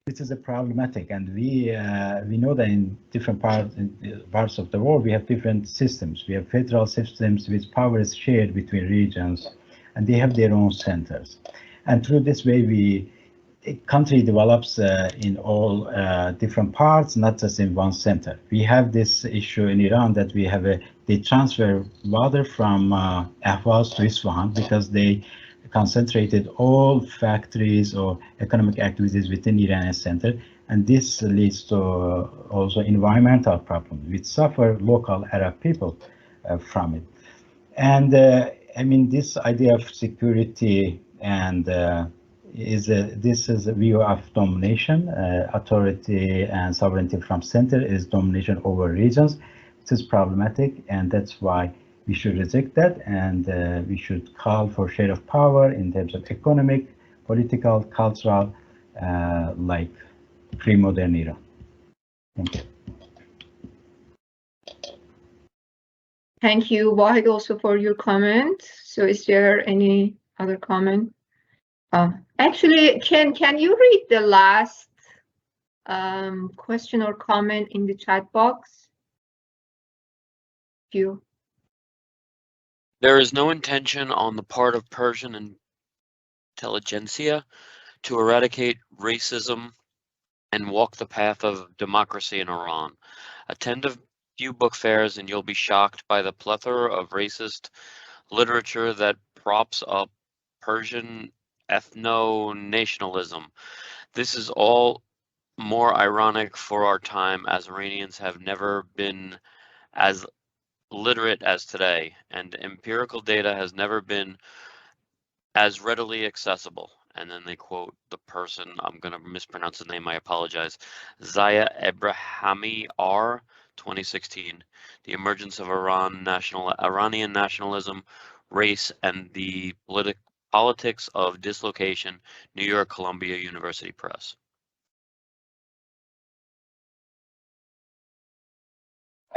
This is a problematic, and we know that in different parts of the world we have different systems. We have federal systems which power is shared between regions, and they have their own centers. And through this way, a country develops in all different parts, not just in one center. We have this issue in Iran that we have they transfer water from Ahvaz to Isfahan because they concentrated all factories or economic activities within Iranian center, and this leads to also environmental problems which suffer local Arab people from it. And I mean, this idea of security and this is a view of domination, authority and sovereignty from center is domination over regions. This is problematic, and that's why we should reject that, and we should call for share of power in terms of economic, political, cultural, like pre-modern era. Thank you. Thank you, Vahid, also for your comment. So is there any other comment? Actually, can you read the last question or comment in the chat box? Thank you. There is no intention on the part of Persian intelligentsia to eradicate racism and walk the path of democracy in Iran. Attend a few book fairs and you'll be shocked by the plethora of racist literature that props up Persian ethno-nationalism. This is all more ironic for our time, as Iranians have never been as literate as today, and empirical data has never been as readily accessible. And then they quote the person, I'm going to mispronounce his name, I apologize, Zaya Ebrahimi R. 2016, the emergence of Iranian nationalism, race, and the politics of dislocation, New York Columbia University Press.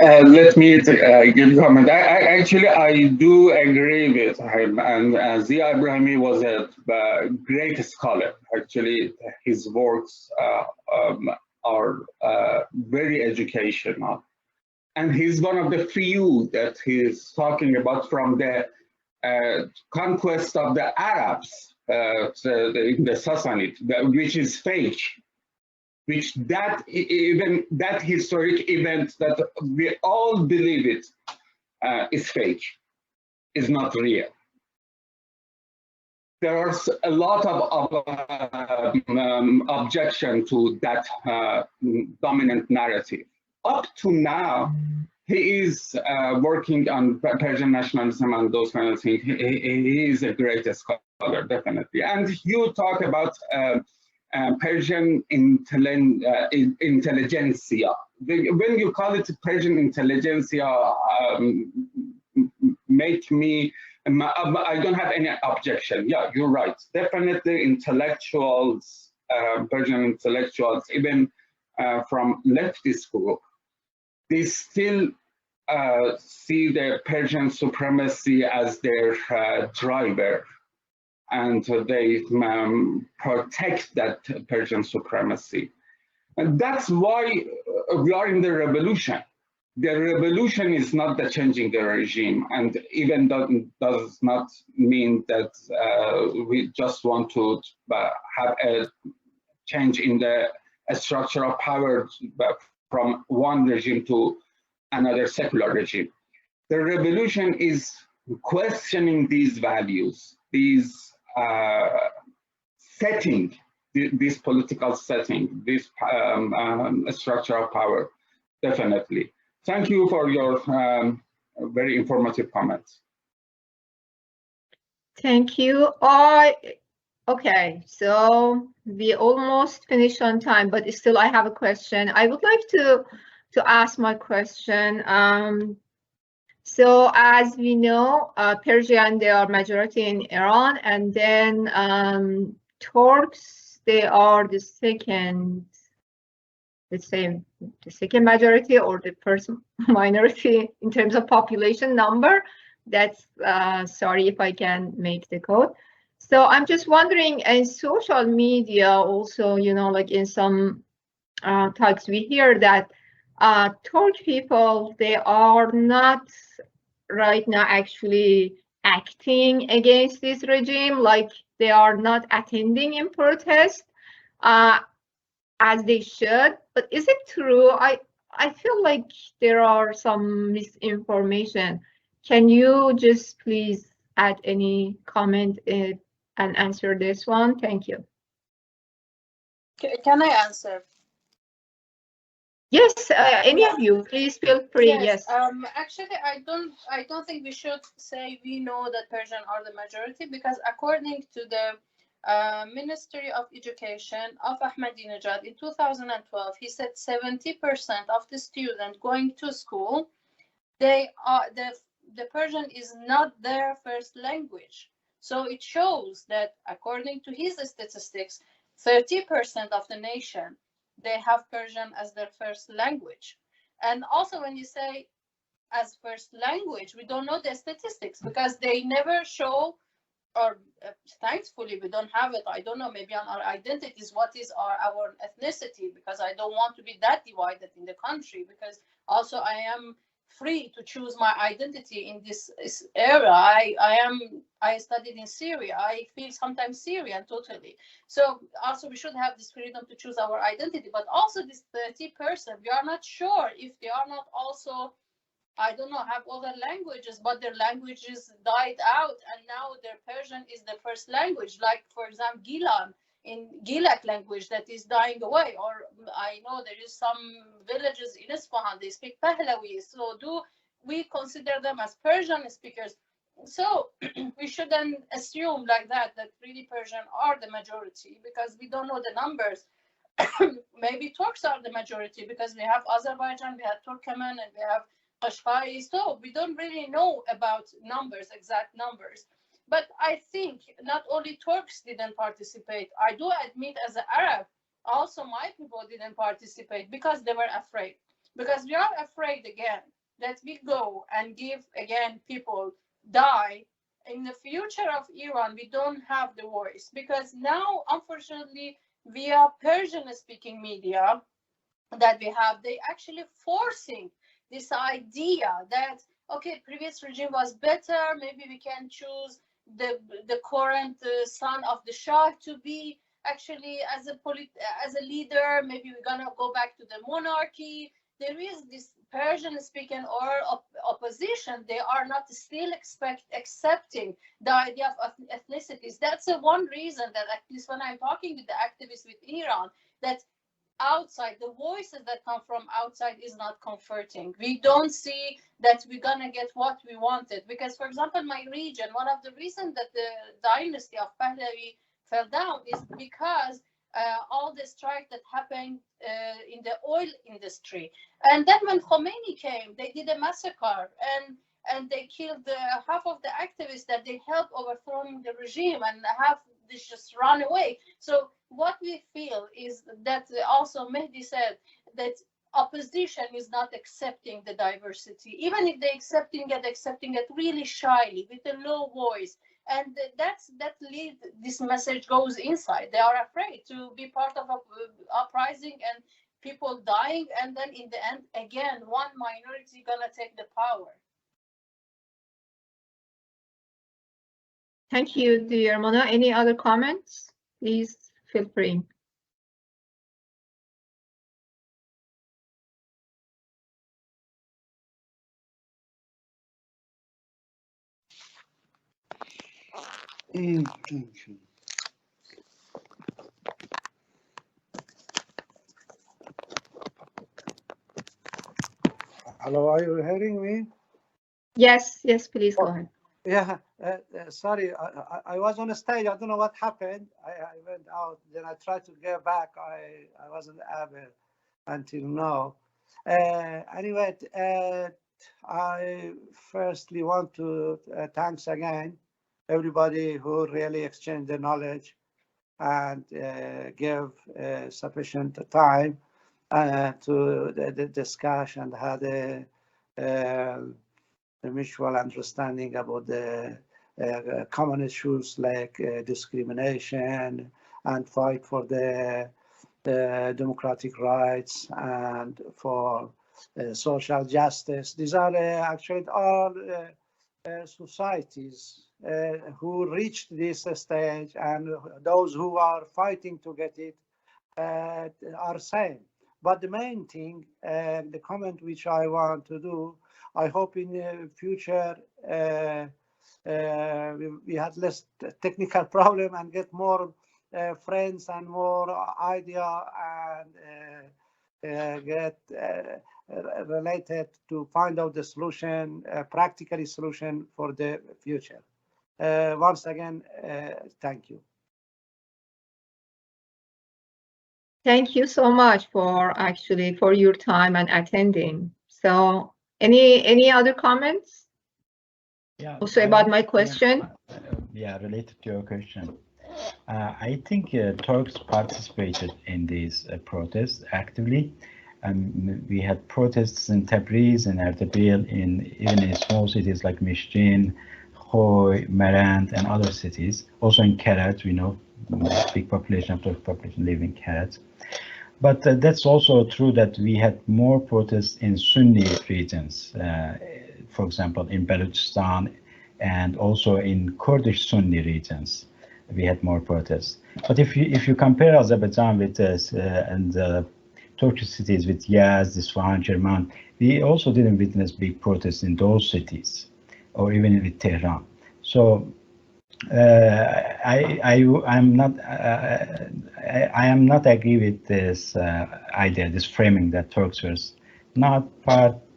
Let me give a comment. I do agree with him, and Zia Ibrahimi was a great scholar. Actually, his works are very educational, and he's one of the few that he's talking about from the conquest of the Arabs in the Sassanid, which is fake. Which even that historic event that we all believe it is fake, is not real. There's a lot of objection to that dominant narrative. Up to now, he is working on Persian nationalism and those kind of things. He is a great scholar, definitely. And you talk about Persian intelligentsia. When you call it Persian intelligentsia, make me, I don't have any objection. Yeah, you're right. Definitely intellectuals, Persian intellectuals, even from leftist group, they still see the Persian supremacy as their driver. And they protect that Persian supremacy. And that's why we are in the revolution. The revolution is not the changing the regime, and even does not mean that we just want to have a change in the structure of power from one regime to another secular regime. The revolution is questioning these values, these setting, this political setting, this structure of power, definitely. Thank you for your very informative comments. Thank you. Okay, so we almost finished on time, but still I have a question. I would like to ask my question. So as we know, Persian, they are majority in Iran, and then Turks, they are the second, let's say, the second majority or the first minority in terms of population number. That's, sorry if I can make the code. So I'm just wondering, in social media also, you know, like in some talks, we hear that Turk people, they are not right now actually acting against this regime, like they are not attending in protest as they should. But is it true? I feel like there are some misinformation. Can you just please add any comment and answer this one? Thank you. Can I answer? Yes, any of you, please feel free. Yes. Actually, I don't think we should say we know that Persian are the majority, because according to the Ministry of Education of Ahmadinejad in 2012, he said 70% of the students going to school, they are the Persian is not their first language. So it shows that according to his statistics, 30% of the nation, they have Persian as their first language. And also when you say as first language, we don't know the statistics because they never show, or thankfully we don't have it. I don't know, maybe on our identities, what is our ethnicity, because I don't want to be that divided in the country, because also I am free to choose my identity in this era. I studied in Syria. I feel sometimes Syrian totally. So also we should have this freedom to choose our identity, but also this 30%, we are not sure if they are not also, I don't know, have other languages, but their languages died out and now their Persian is the first language. Like for example, Gilan, in Gilak language that is dying away, or I know there is some villages in Isfahan, they speak Pahlavi. So do we consider them as Persian speakers? So we shouldn't assume like that really Persian are the majority, because we don't know the numbers. maybe Turks are the majority because we have Azerbaijan, we have Turkmen, and we have Qashqai. So we don't really know about numbers, exact numbers. But I think not only Turks didn't participate. I do admit, as an Arab, also my people didn't participate because they were afraid. Because we are afraid again that we go and give again people die. In the future of Iran, we don't have the voice because now, unfortunately, via Persian-speaking media that we have, they actually forcing this idea that, okay, previous regime was better, maybe we can choose the current son of the Shah to be actually as a leader, maybe we're gonna go back to the monarchy. There is this Persian-speaking or opposition. They are not still accepting the idea of ethnicities. That's the one reason that, at least when I'm talking with the activists with Iran, that outside, the voices that come from outside is not comforting. We don't see that we're gonna get what we wanted. Because, for example, my region, one of the reasons that the dynasty of Pahlavi fell down is because all the strike that happened in the oil industry. And then when Khomeini came, they did a massacre and they killed half of the activists that they helped overthrowing the regime, and half they just run away. So what we feel is that also Mehdi said that opposition is not accepting the diversity. Even if they're accepting it really shyly with a low voice. And that lead, this message goes inside. They are afraid to be part of a uprising and people dying, and then in the end, again, one minority gonna take the power. Thank you, dear Mona. Any other comments? Please feel free. Thank you. Hello, are you hearing me? Yes, please go ahead. Yeah, sorry, I was on a stage. I don't know what happened. I went out, then I tried to get back. I wasn't able until now. Anyway, I firstly want to thanks again everybody who really exchanged the knowledge and gave sufficient time to the discussion and had a mutual understanding about the common issues like discrimination and fight for the democratic rights and for social justice. These are actually all societies who reached this stage, and those who are fighting to get it are same. But the main thing, the comment which I want to do, I hope in the future we had less technical problem and get more friends and more idea and get related to find out the solution, practically solution for the future. Once again, thank you. Thank you so much for your time and attending. So any other comments? Yeah. Also about my question? Yeah, related to your question. I think Turks participated in these protests actively. We had protests in Tabriz and Erbil, even in small cities like Mishkin, Khoy, Marand, and other cities. Also in Kerat, we know big population of Turkish population live in Kerat. But that's also true that we had more protests in Sunni regions, for example, in Balochistan and also in Kurdish Sunni regions. We had more protests. But if you compare Azerbaijan with and Turkish cities with Yazd, Isfahan, Kerman, we also didn't witness big protests in those cities, or even with Tehran. So I am not agree with this idea, this framing that Turks were not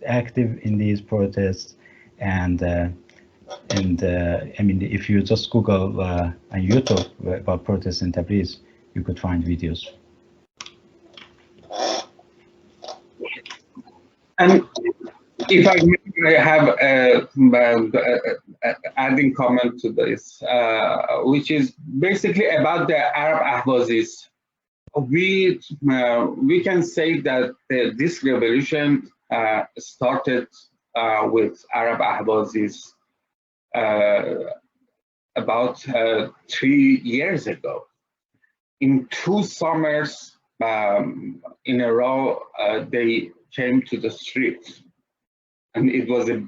active in these protests, and I mean, if you just Google on YouTube about protests in Tabriz, you could find videos. And if I may have adding comment to this, which is basically about the Arab Ahwazis. We can say that this revolution started with Arab Ahwazis about 3 years ago. In 2 summers in a row, they came to the streets, and it was a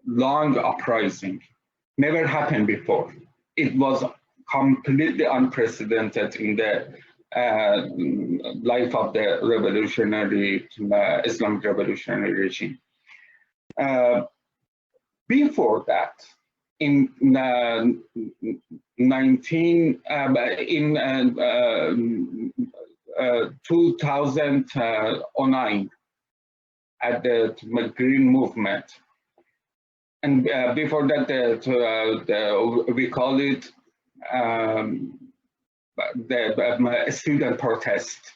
long uprising. Never happened before. It was completely unprecedented in the life of the revolutionary Islamic revolutionary regime. Before that, in 2009, at the Green Movement, and before that, we call it the student protest.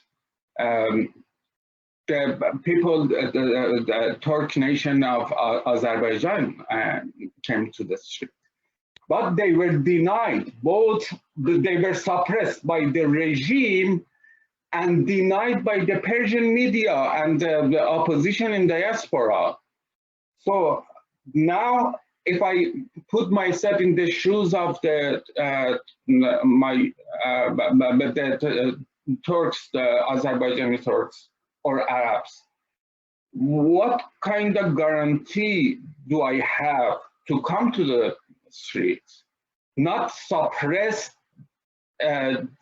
The people, the Turk nation of Azerbaijan came to the street, but they were denied. Both they were suppressed by the regime and denied by the Persian media and the opposition in diaspora. So now, if I put myself in the shoes of the Turks, the Azerbaijani Turks or Arabs, what kind of guarantee do I have to come to the streets, not suppressed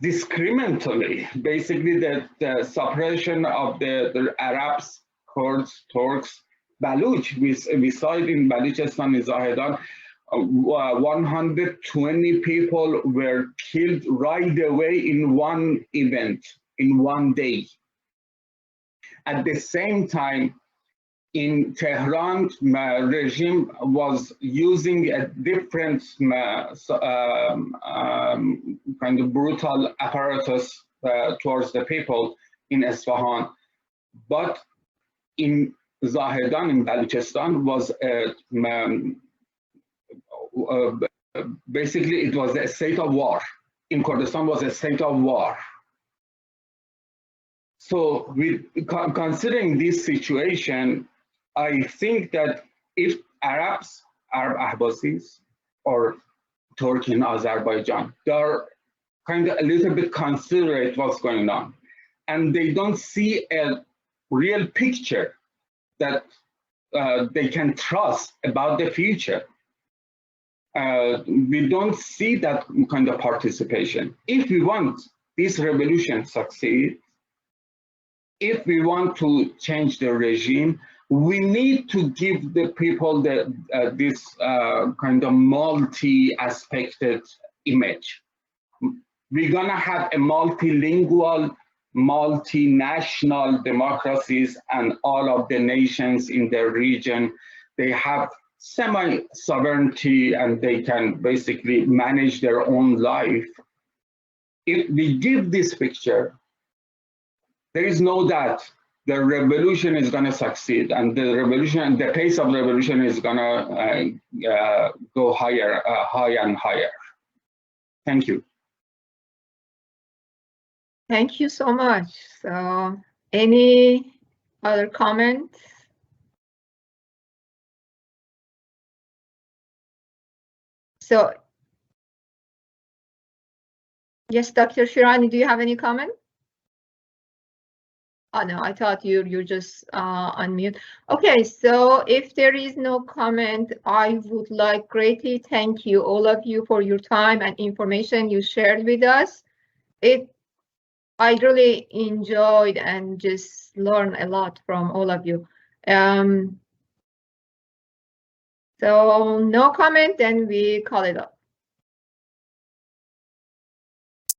discriminatorily? Basically, the suppression of the Arabs, Kurds, Turks, Baluch. We saw it in Baluchistan, in Zahedan. 120 people were killed right away in one event, in one day. At the same time, in Tehran, regime was using a different kind of brutal apparatus towards the people in Isfahan. But in Zahedan, in Baluchistan, was basically it was a state of war. In Kurdistan was a state of war. So, considering this situation, I think that if Arab Ahwazis or Turkey in Azerbaijan, they're kind of a little bit considerate what's going on, and they don't see a real picture that they can trust about the future. We don't see that kind of participation. If we want this revolution to succeed, if we want to change the regime, we need to give the people this kind of multi-aspected image. We're gonna have a multilingual, multinational democracies, and all of the nations in the region, they have semi-sovereignty and they can basically manage their own life. If we give this picture, there is no doubt the revolution is going to succeed, and the pace of revolution is going to go higher and higher. Thank you. Thank you so much. So, any other comments? So, yes, Dr. Shirani, do you have any comment? Oh no, I thought you're just unmute. Okay, so if there is no comment, I would like greatly thank you, all of you, for your time and information you shared with us. I really enjoyed and just learned a lot from all of you. So no comment, then we call it up.